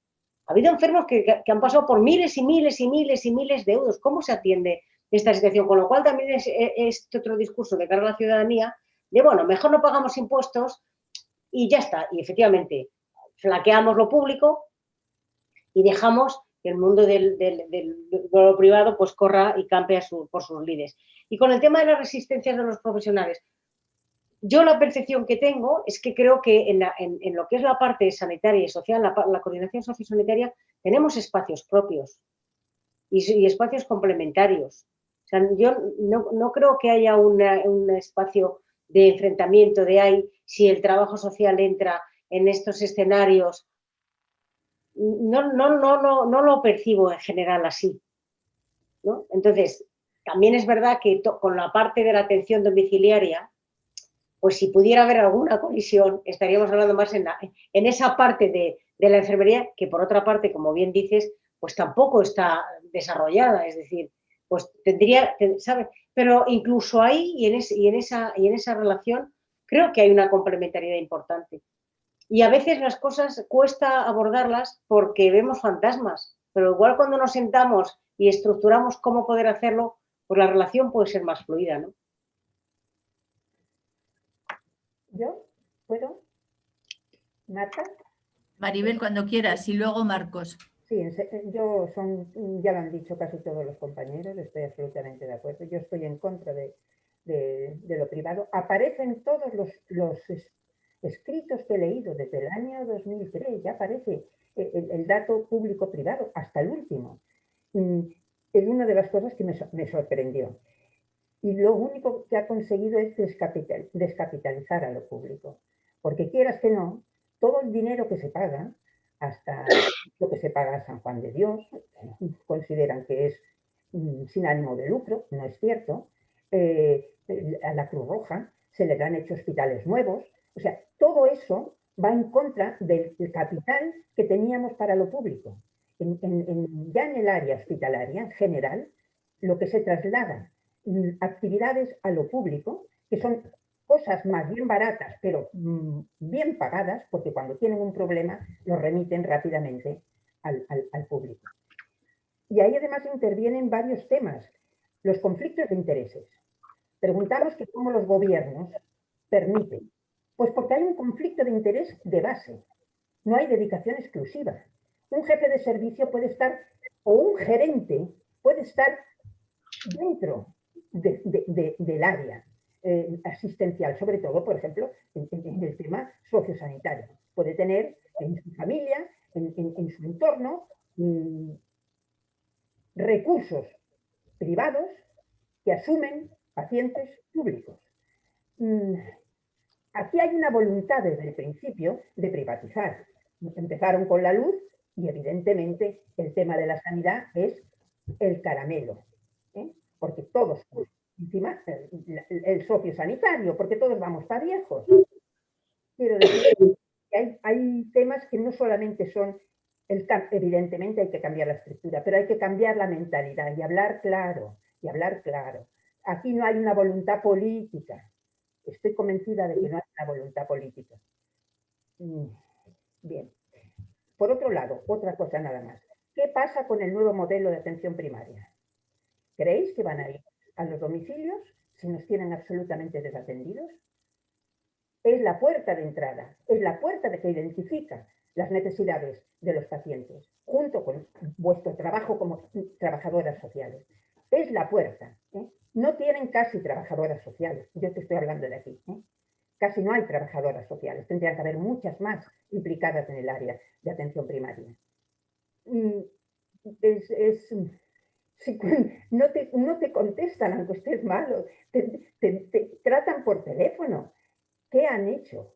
Ha habido enfermos que han pasado por miles y miles y miles y miles de euros. ¿Cómo se atiende esta situación? Con lo cual también es este otro discurso de cara a la ciudadanía de, bueno, mejor no pagamos impuestos y ya está. Y efectivamente, flaqueamos lo público y dejamos que el mundo del lo privado pues corra y campe por sus lides. Y con el tema de las resistencias de los profesionales, yo la percepción que tengo es que creo que en lo que es la parte sanitaria y social, la coordinación sociosanitaria, tenemos espacios propios y espacios complementarios. O sea, yo no creo que haya un espacio de enfrentamiento de ahí si el trabajo social entra en estos escenarios. No lo percibo en general así, ¿no? Entonces, también es verdad que con la parte de la atención domiciliaria, pues si pudiera haber alguna colisión, estaríamos hablando más en esa parte de la enfermería, que por otra parte, como bien dices, pues tampoco está desarrollada, es decir, pues tendría, ¿sabes? Pero incluso ahí y en esa relación creo que hay una complementariedad importante. Y a veces las cosas cuesta abordarlas porque vemos fantasmas, pero igual cuando nos sentamos y estructuramos cómo poder hacerlo, pues la relación puede ser más fluida, ¿no? ¿Yo? ¿Puedo? ¿Marta? Maribel, cuando quieras, y luego Marcos. Sí, ya lo han dicho casi todos los compañeros, estoy absolutamente de acuerdo. Yo estoy en contra de lo privado. Aparecen todos los escritos que he leído desde el año 2003, ya aparece el dato público-privado, hasta el último. Es una de las cosas que me sorprendió. Y lo único que ha conseguido es descapitalizar a lo público. Porque quieras que no, todo el dinero que se paga, hasta lo que se paga a San Juan de Dios, consideran que es sin ánimo de lucro, no es cierto. A la Cruz Roja se le han hecho hospitales nuevos. O sea, todo eso va en contra del capital que teníamos para lo público. Ya en el área hospitalaria, en general, lo que se traslada actividades a lo público, que son cosas más bien baratas, pero bien pagadas, porque cuando tienen un problema lo remiten rápidamente al público. Y ahí además intervienen varios temas. Los conflictos de intereses. Preguntamos que cómo los gobiernos permiten. Pues porque hay un conflicto de interés de base. No hay dedicación exclusiva. Un jefe de servicio puede estar, o un gerente puede estar dentro del área asistencial, sobre todo, por ejemplo, en el tema sociosanitario. Puede tener en su familia, en su entorno, recursos privados que asumen pacientes públicos. Aquí hay una voluntad desde el principio de privatizar. Empezaron con la luz y evidentemente el tema de la sanidad es el caramelo, porque todos, encima el sociosanitario, porque todos vamos para viejos. Quiero decir que hay temas que no solamente son, evidentemente hay que cambiar la estructura, pero hay que cambiar la mentalidad y hablar claro, Aquí no hay una voluntad política. Estoy convencida de que no hay una voluntad política. Bien. Por otro lado, otra cosa nada más. ¿Qué pasa con el nuevo modelo de atención primaria? ¿Creéis que van a ir a los domicilios si nos tienen absolutamente desatendidos? Es la puerta de entrada, es la puerta de que identifica las necesidades de los pacientes, junto con vuestro trabajo como trabajadoras sociales. Es la puerta. No tienen casi trabajadoras sociales, yo te estoy hablando de aquí. Casi no hay trabajadoras sociales, tendrían que haber muchas más implicadas en el área de atención primaria. Si no te contestan aunque estés malo, te tratan por teléfono. ¿Qué han hecho?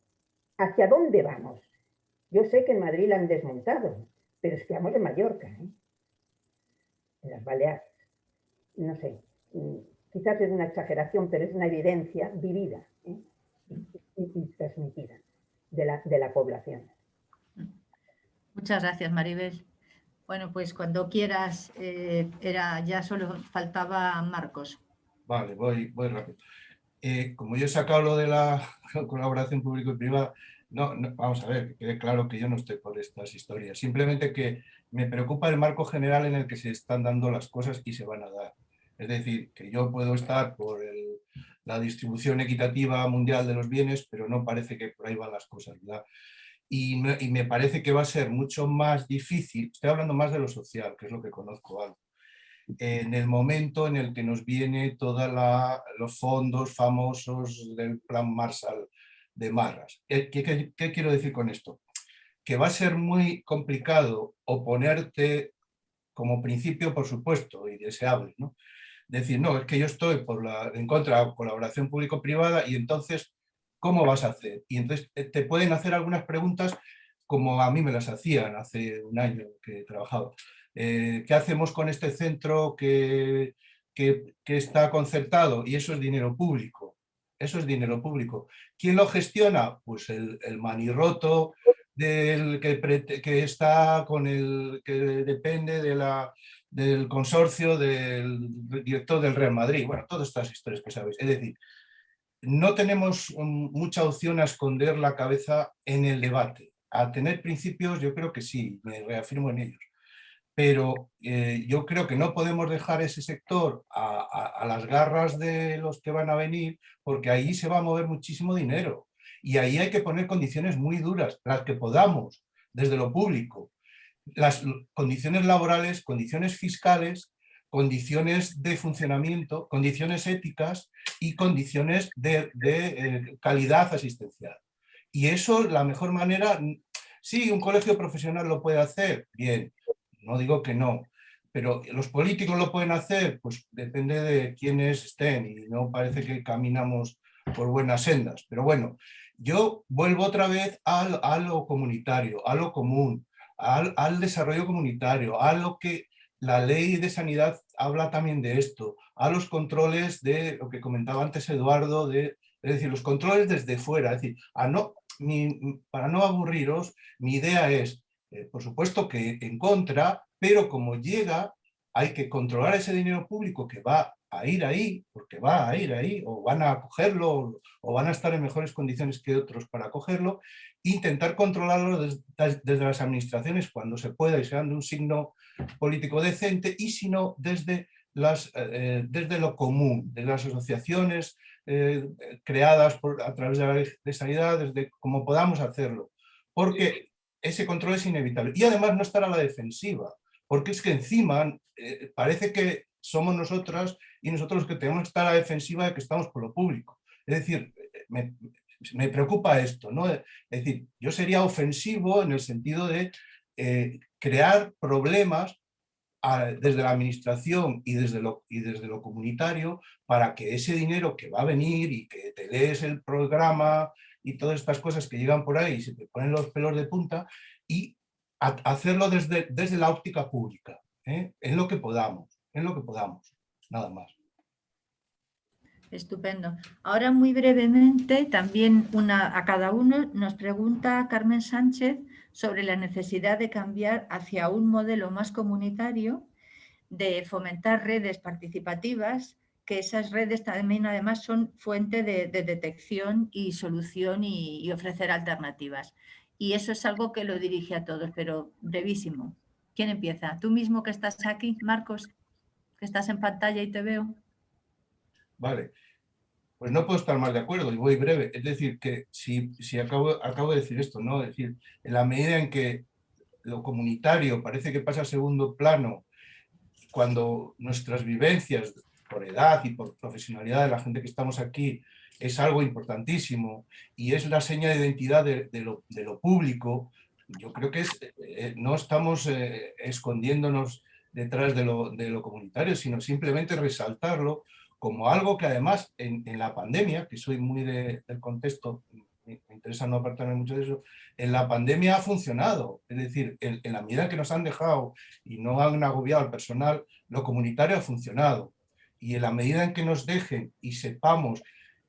¿Hacia dónde vamos? Yo sé que en Madrid la han desmontado, pero estamos en Mallorca, en las Baleares. No sé, quizás es una exageración, pero es una evidencia vivida y transmitida de la población. Muchas gracias, Maribel. Bueno, pues cuando quieras, ya solo faltaba Marcos. Vale, voy rápido. Como yo he sacado lo de la colaboración público y privada, no, vamos a ver, que quede claro que yo no estoy por estas historias. Simplemente que me preocupa el marco general en el que se están dando las cosas y se van a dar. Es decir, que yo puedo estar por la distribución equitativa mundial de los bienes, pero no parece que por ahí van las cosas, ¿verdad? Y me parece que va a ser mucho más difícil, estoy hablando más de lo social, que es lo que conozco algo, en el momento en el que nos viene todos los fondos famosos del plan Marshall de Marras. ¿Qué quiero decir con esto? Que va a ser muy complicado oponerte como principio, por supuesto, y deseable, ¿no? decir, no, es que yo estoy en contra de la colaboración público-privada y entonces, ¿cómo vas a hacer? Y entonces te pueden hacer algunas preguntas como a mí me las hacían hace un año que he trabajado. ¿Qué hacemos con este centro que está concertado? Y eso es dinero público. Eso es dinero público. ¿Quién lo gestiona? Pues el manirroto que está con que depende del consorcio del director del Real Madrid. Bueno, todas estas historias que sabéis. Es decir, no tenemos mucha opción a esconder la cabeza en el debate. A tener principios, yo creo que sí, me reafirmo en ellos. Pero yo creo que no podemos dejar ese sector a las garras de los que van a venir, porque ahí se va a mover muchísimo dinero. Y ahí hay que poner condiciones muy duras, las que podamos, desde lo público. Las condiciones laborales, condiciones fiscales, condiciones de funcionamiento, condiciones éticas y condiciones de calidad asistencial. Y eso, la mejor manera, sí, un colegio profesional lo puede hacer, bien, no digo que no, pero los políticos lo pueden hacer, pues depende de quiénes estén y no parece que caminamos por buenas sendas. Pero bueno, yo vuelvo otra vez a lo comunitario, a lo común, al desarrollo comunitario, a lo que la ley de sanidad habla también de esto, a los controles de lo que comentaba antes Eduardo, es decir, los controles desde fuera. Es decir, para no aburriros, mi idea es, por supuesto que en contra, pero como llega, hay que controlar ese dinero público que va a ir ahí, porque va a ir ahí, o van a acogerlo, o van a estar en mejores condiciones que otros para acogerlo, intentar controlarlo desde las administraciones cuando se pueda y sean de un signo político decente, y si no, desde lo común, de las asociaciones creadas a través de la ley de sanidad, desde como podamos hacerlo, porque ese control es inevitable. Y además no estar a la defensiva, porque es que encima parece que somos nosotras y nosotros los que tenemos que estar a la defensiva de que estamos por lo público. Es decir, me preocupa esto, ¿no? Es decir, yo sería ofensivo en el sentido de crear problemas desde la administración y desde lo comunitario para que ese dinero que va a venir y que te lees el programa y todas estas cosas que llegan por ahí y se te ponen los pelos de punta, y hacerlo desde la óptica pública, en lo que podamos, nada más. Estupendo. Ahora muy brevemente, también a cada uno nos pregunta Carmen Sánchez sobre la necesidad de cambiar hacia un modelo más comunitario, de fomentar redes participativas, que esas redes también además son fuente de detección y solución y ofrecer alternativas. Y eso es algo que lo dirige a todos, pero brevísimo. ¿Quién empieza? Tú mismo que estás aquí, Marcos, que estás en pantalla y te veo. Vale, pues no puedo estar más de acuerdo y voy breve. Es decir, que si acabo de decir esto, ¿no? Es decir, en la medida en que lo comunitario parece que pasa a segundo plano, cuando nuestras vivencias por edad y por profesionalidad de la gente que estamos aquí es algo importantísimo y es la seña de identidad de lo público, yo creo que no estamos escondiéndonos detrás de lo comunitario, sino simplemente resaltarlo como algo que además en la pandemia, que soy muy del contexto, me interesa no apartarme mucho de eso, en la pandemia ha funcionado. Es decir, en la medida que nos han dejado y no han agobiado al personal, lo comunitario ha funcionado. Y en la medida en que nos dejen y sepamos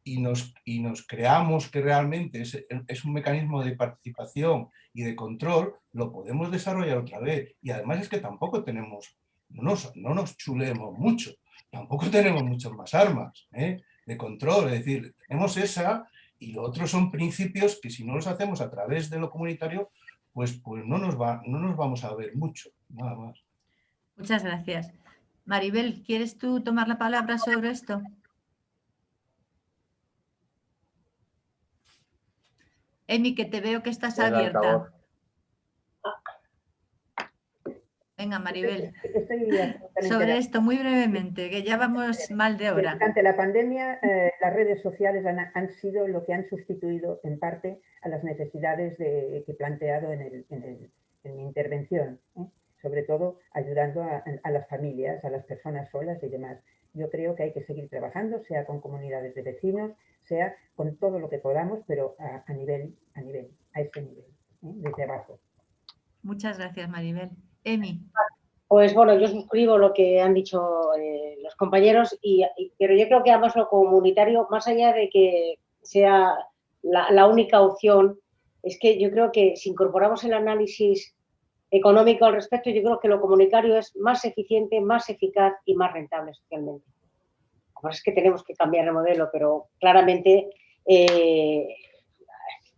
y nos creamos que realmente es un mecanismo de participación y de control, lo podemos desarrollar otra vez. Y además es que tampoco tenemos, no nos chulemos mucho, tampoco tenemos muchas más armas de control. Es decir, tenemos esa y lo otro son principios que si no los hacemos a través de lo comunitario, pues no nos vamos a ver mucho, nada más. Muchas gracias. Maribel, ¿quieres tú tomar la palabra sobre esto? Emi, que te veo que estás abierta. Venga, Maribel. Sobre esto, muy brevemente, que ya vamos mal de hora. Durante la pandemia, las redes sociales han sido lo que han sustituido en parte a las necesidades que he planteado en mi intervención. sobre todo ayudando a las familias, a las personas solas y demás. Yo creo que hay que seguir trabajando, sea con comunidades de vecinos, sea con todo lo que podamos, pero a ese nivel, de trabajo. Muchas gracias, Maribel. Emi. Pues bueno, yo suscribo lo que han dicho los compañeros, pero yo creo que además lo comunitario, más allá de que sea la única opción, es que yo creo que si incorporamos el análisis económico al respecto, yo creo que lo comunitario es más eficiente, más eficaz y más rentable socialmente. Lo que pasa es que tenemos que cambiar el modelo, pero claramente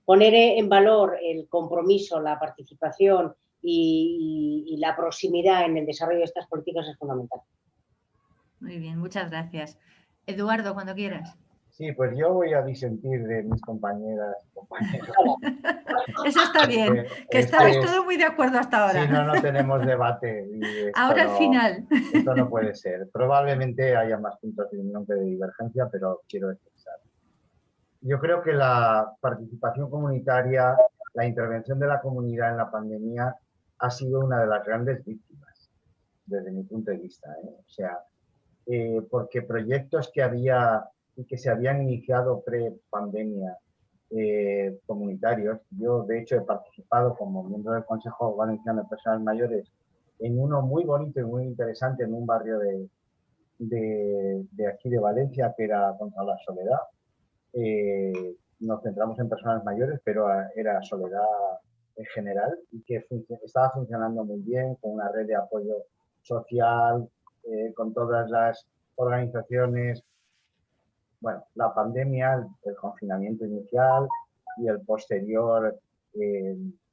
poner en valor el compromiso, la participación y la proximidad en el desarrollo de estas políticas es fundamental. Muy bien, muchas gracias. Eduardo, cuando quieras. Sí, pues yo voy a disentir de mis compañeras y compañeros. Eso está bien, que estabais todos muy de acuerdo hasta ahora. Sí, no tenemos debate. Y ahora al final. Esto no puede ser. Probablemente haya más puntos de unión que de divergencia, pero quiero expresar. Yo creo que la participación comunitaria, la intervención de la comunidad en la pandemia ha sido una de las grandes víctimas, desde mi punto de vista. O sea, porque proyectos que había y que se habían iniciado pre-pandemia comunitarios, yo de hecho he participado como miembro del Consejo Valenciano de Personas Mayores en uno muy bonito y muy interesante en un barrio de aquí de Valencia, que era contra la soledad. Nos centramos en personas mayores, pero era soledad en general y que estaba funcionando muy bien, con una red de apoyo social, con todas las organizaciones. Bueno, la pandemia, el confinamiento inicial y el posterior,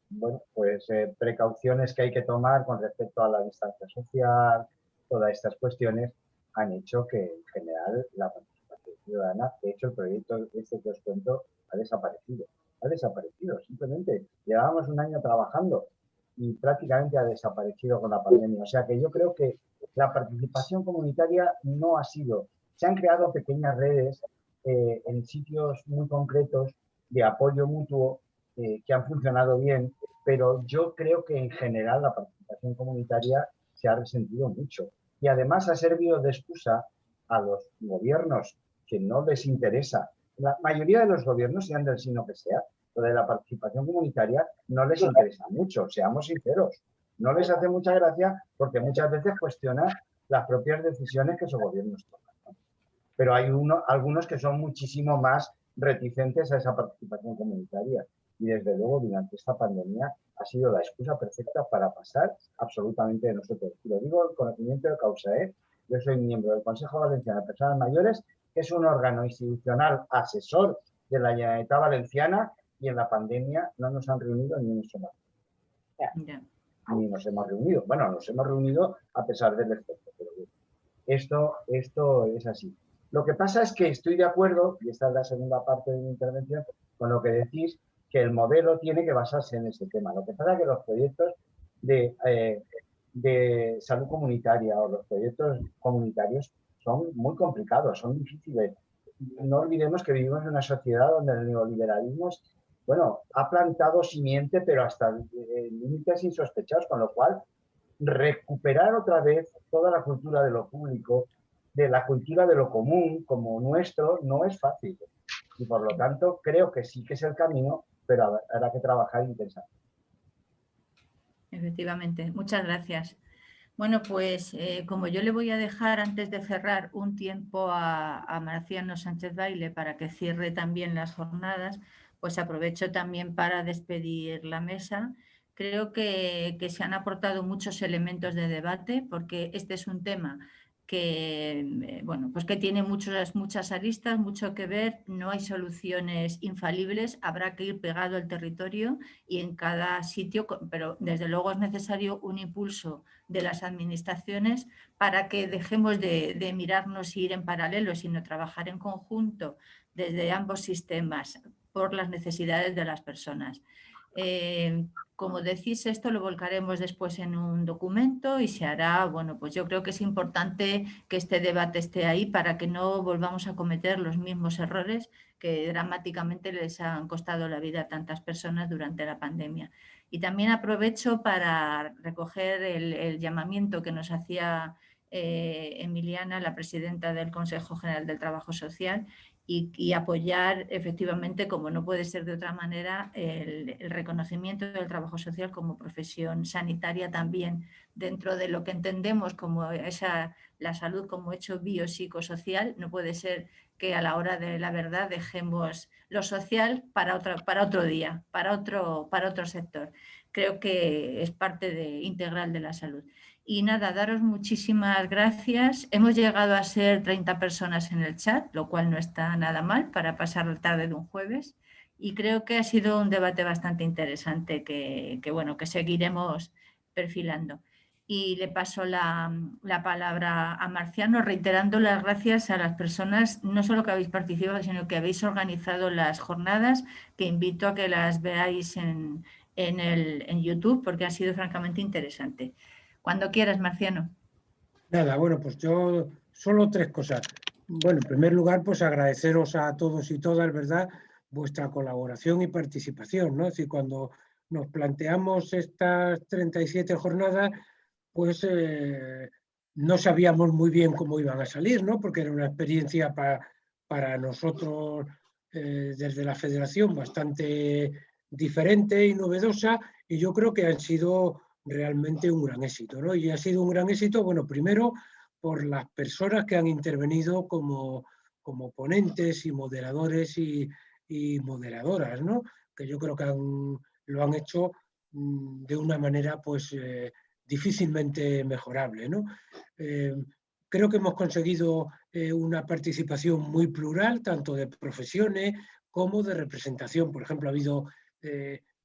bueno, pues precauciones que hay que tomar con respecto a la distancia social, todas estas cuestiones han hecho que en general la participación ciudadana, de hecho el proyecto este que os cuento ha desaparecido, simplemente llevábamos un año trabajando y prácticamente ha desaparecido con la pandemia. O sea que yo creo que la participación comunitaria no ha sido. Se han creado pequeñas redes en sitios muy concretos de apoyo mutuo que han funcionado bien, pero yo creo que en general la participación comunitaria se ha resentido mucho. Y además ha servido de excusa a los gobiernos que no les interesa. La mayoría de los gobiernos, sean del signo que sea, lo de la participación comunitaria no les interesa mucho, seamos sinceros. No les hace mucha gracia porque muchas veces cuestionan las propias decisiones que esos gobiernos toman. Pero hay algunos que son muchísimo más reticentes a esa participación comunitaria. Y desde luego, durante esta pandemia, ha sido la excusa perfecta para pasar absolutamente de nosotros. Y lo digo en conocimiento de causa. Yo soy miembro del Consejo Valenciano de Personas Mayores, que es un órgano institucional asesor de la Generalitat Valenciana, y en la pandemia no nos han reunido ni un solo día. Ni nos hemos reunido. Bueno, nos hemos reunido a pesar del esfuerzo. Pero esto es así. Lo que pasa es que estoy de acuerdo, y esta es la segunda parte de mi intervención, con lo que decís, que el modelo tiene que basarse en ese tema. Lo que pasa es que los proyectos de salud comunitaria o los proyectos comunitarios son muy complicados, son difíciles. No olvidemos que vivimos en una sociedad donde el neoliberalismo ha plantado simiente, pero hasta límites insospechados, con lo cual recuperar otra vez toda la cultura de lo público, de la cultura de lo común como nuestro, no es fácil. Y por lo tanto creo que sí que es el camino, pero habrá que trabajar intensamente. Efectivamente, muchas gracias. Bueno, pues como yo le voy a dejar antes de cerrar un tiempo a Marciano Sánchez Baile para que cierre también las jornadas, pues aprovecho también para despedir la mesa. Creo que se han aportado muchos elementos de debate porque este es un tema que, pues que tiene muchas aristas, mucho que ver, no hay soluciones infalibles, habrá que ir pegado al territorio y en cada sitio, pero desde luego es necesario un impulso de las administraciones para que dejemos de mirarnos y ir en paralelo, sino trabajar en conjunto desde ambos sistemas por las necesidades de las personas. Como decís, esto lo volcaremos después en un documento y se hará, pues yo creo que es importante que este debate esté ahí para que no volvamos a cometer los mismos errores que dramáticamente les han costado la vida a tantas personas durante la pandemia. Y también aprovecho para recoger el llamamiento que nos hacía Emiliana, la presidenta del Consejo General del Trabajo Social, y apoyar efectivamente, como no puede ser de otra manera, el reconocimiento del trabajo social como profesión sanitaria también, dentro de lo que entendemos como la salud como hecho biopsicosocial. No puede ser que a la hora de la verdad dejemos lo social para otro día, para otro sector. Creo que es parte integral de la salud. Y nada, daros muchísimas gracias. Hemos llegado a ser 30 personas en el chat, lo cual no está nada mal para pasar la tarde de un jueves. Y creo que ha sido un debate bastante interesante que seguiremos perfilando. Y le paso la palabra a Marciano, reiterando las gracias a las personas, no solo que habéis participado, sino que habéis organizado las jornadas, que invito a que las veáis en YouTube, porque ha sido francamente interesante. Cuando quieras, Marciano. Nada, bueno, pues yo solo 3 cosas. Bueno, en primer lugar, pues agradeceros a todos y todas, ¿verdad?, vuestra colaboración y participación, ¿no? Es decir, cuando nos planteamos estas 37 jornadas, pues no sabíamos muy bien cómo iban a salir, ¿no? Porque era una experiencia para nosotros desde la Federación bastante diferente y novedosa, y yo creo que han sido realmente un gran éxito, ¿no? Y ha sido un gran éxito, bueno, primero por las personas que han intervenido como ponentes y moderadores y moderadoras, ¿no? Que yo creo que lo han hecho de una manera pues difícilmente mejorable, ¿no? Creo que hemos conseguido una participación muy plural, tanto de profesiones como de representación. Por ejemplo, ha habido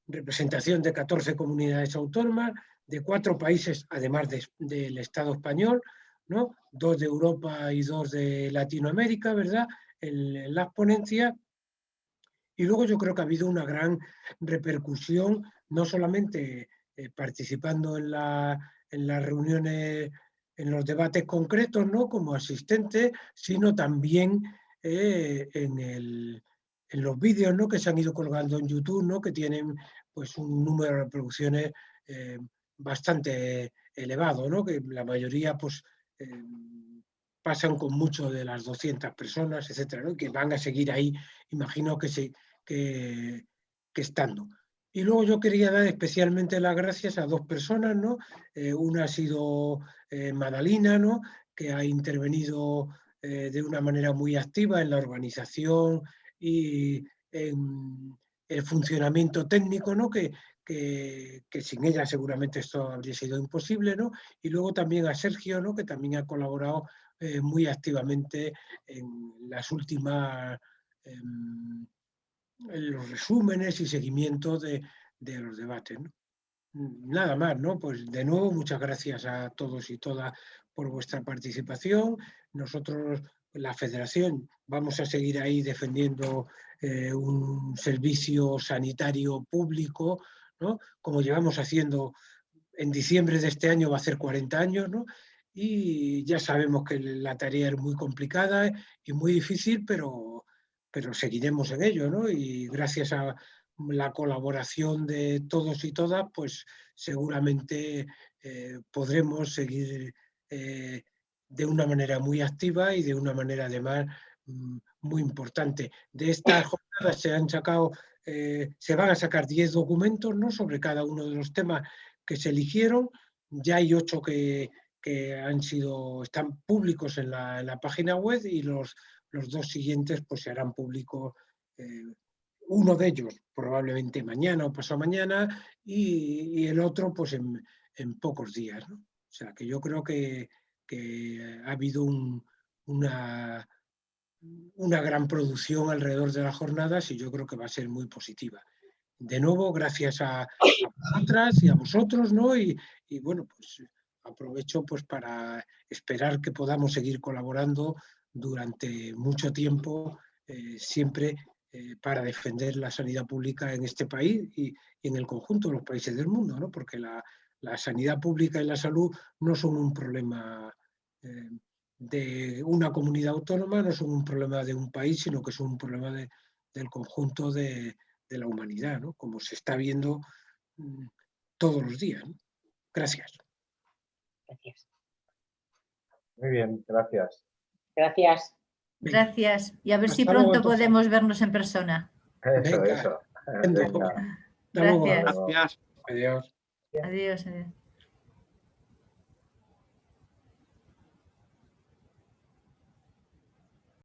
representación de 14 comunidades autónomas, de 4 países, además del Estado español, ¿no? 2 de Europa y 2 de Latinoamérica, ¿verdad?, en las ponencias. Y luego yo creo que ha habido una gran repercusión, no solamente participando en las reuniones, en los debates concretos, ¿no?, como asistente, sino también en los vídeos, ¿no?, que se han ido colgando en YouTube, ¿no?, que tienen pues un número de reproducciones bastante elevado, ¿no?, que la mayoría pues pasan con mucho de las 200 personas, etcétera, ¿no?, que van a seguir ahí, imagino que estando. Y luego yo quería dar especialmente las gracias a 2 personas, ¿no? Una ha sido Madalina, ¿no?, que ha intervenido de una manera muy activa en la organización y en el funcionamiento técnico, ¿no?, que sin ella seguramente esto habría sido imposible, ¿no? Y luego también a Sergio, ¿no?, que también ha colaborado muy activamente en las últimas en los resúmenes y seguimiento de los debates, ¿no? Nada más, ¿no? Pues de nuevo, muchas gracias a todos y todas por vuestra participación. Nosotros, la Federación, vamos a seguir ahí defendiendo un servicio sanitario público, ¿no?, como llevamos haciendo. En diciembre de este año va a hacer 40 años, ¿no? Y ya sabemos que la tarea es muy complicada y muy difícil, pero seguiremos en ello, ¿no? Y gracias a la colaboración de todos y todas, pues seguramente podremos seguir de una manera muy activa y de una manera además muy importante. De estas jornadas se van a sacar 10 documentos, ¿no?, sobre cada uno de los temas que se eligieron. Ya hay 8 que están públicos en la página web, y los 2 siguientes pues se harán públicos, uno de ellos probablemente mañana o pasado mañana, y el otro pues en pocos días, ¿no? O sea que yo creo que ha habido una gran producción alrededor de las jornadas, y yo creo que va a ser muy positiva. De nuevo, gracias a vosotras y a vosotros, ¿no? Y bueno, pues aprovecho pues para esperar que podamos seguir colaborando durante mucho tiempo, siempre para defender la sanidad pública en este país y en el conjunto de los países del mundo, ¿no? Porque la sanidad pública y la salud no son un problema de una comunidad autónoma, no son un problema de un país, sino que son un problema del conjunto de la humanidad, ¿no? Como se está viendo todos los días, ¿no? Gracias. Gracias. Muy bien, gracias. Gracias. Gracias. Y a ver si Hasta luego, pronto entonces. podemos vernos en persona. Eso, Venga. eso. Venga. Venga. Hasta luego. Gracias. Luego. Gracias. Adiós. Adiós. Adiós.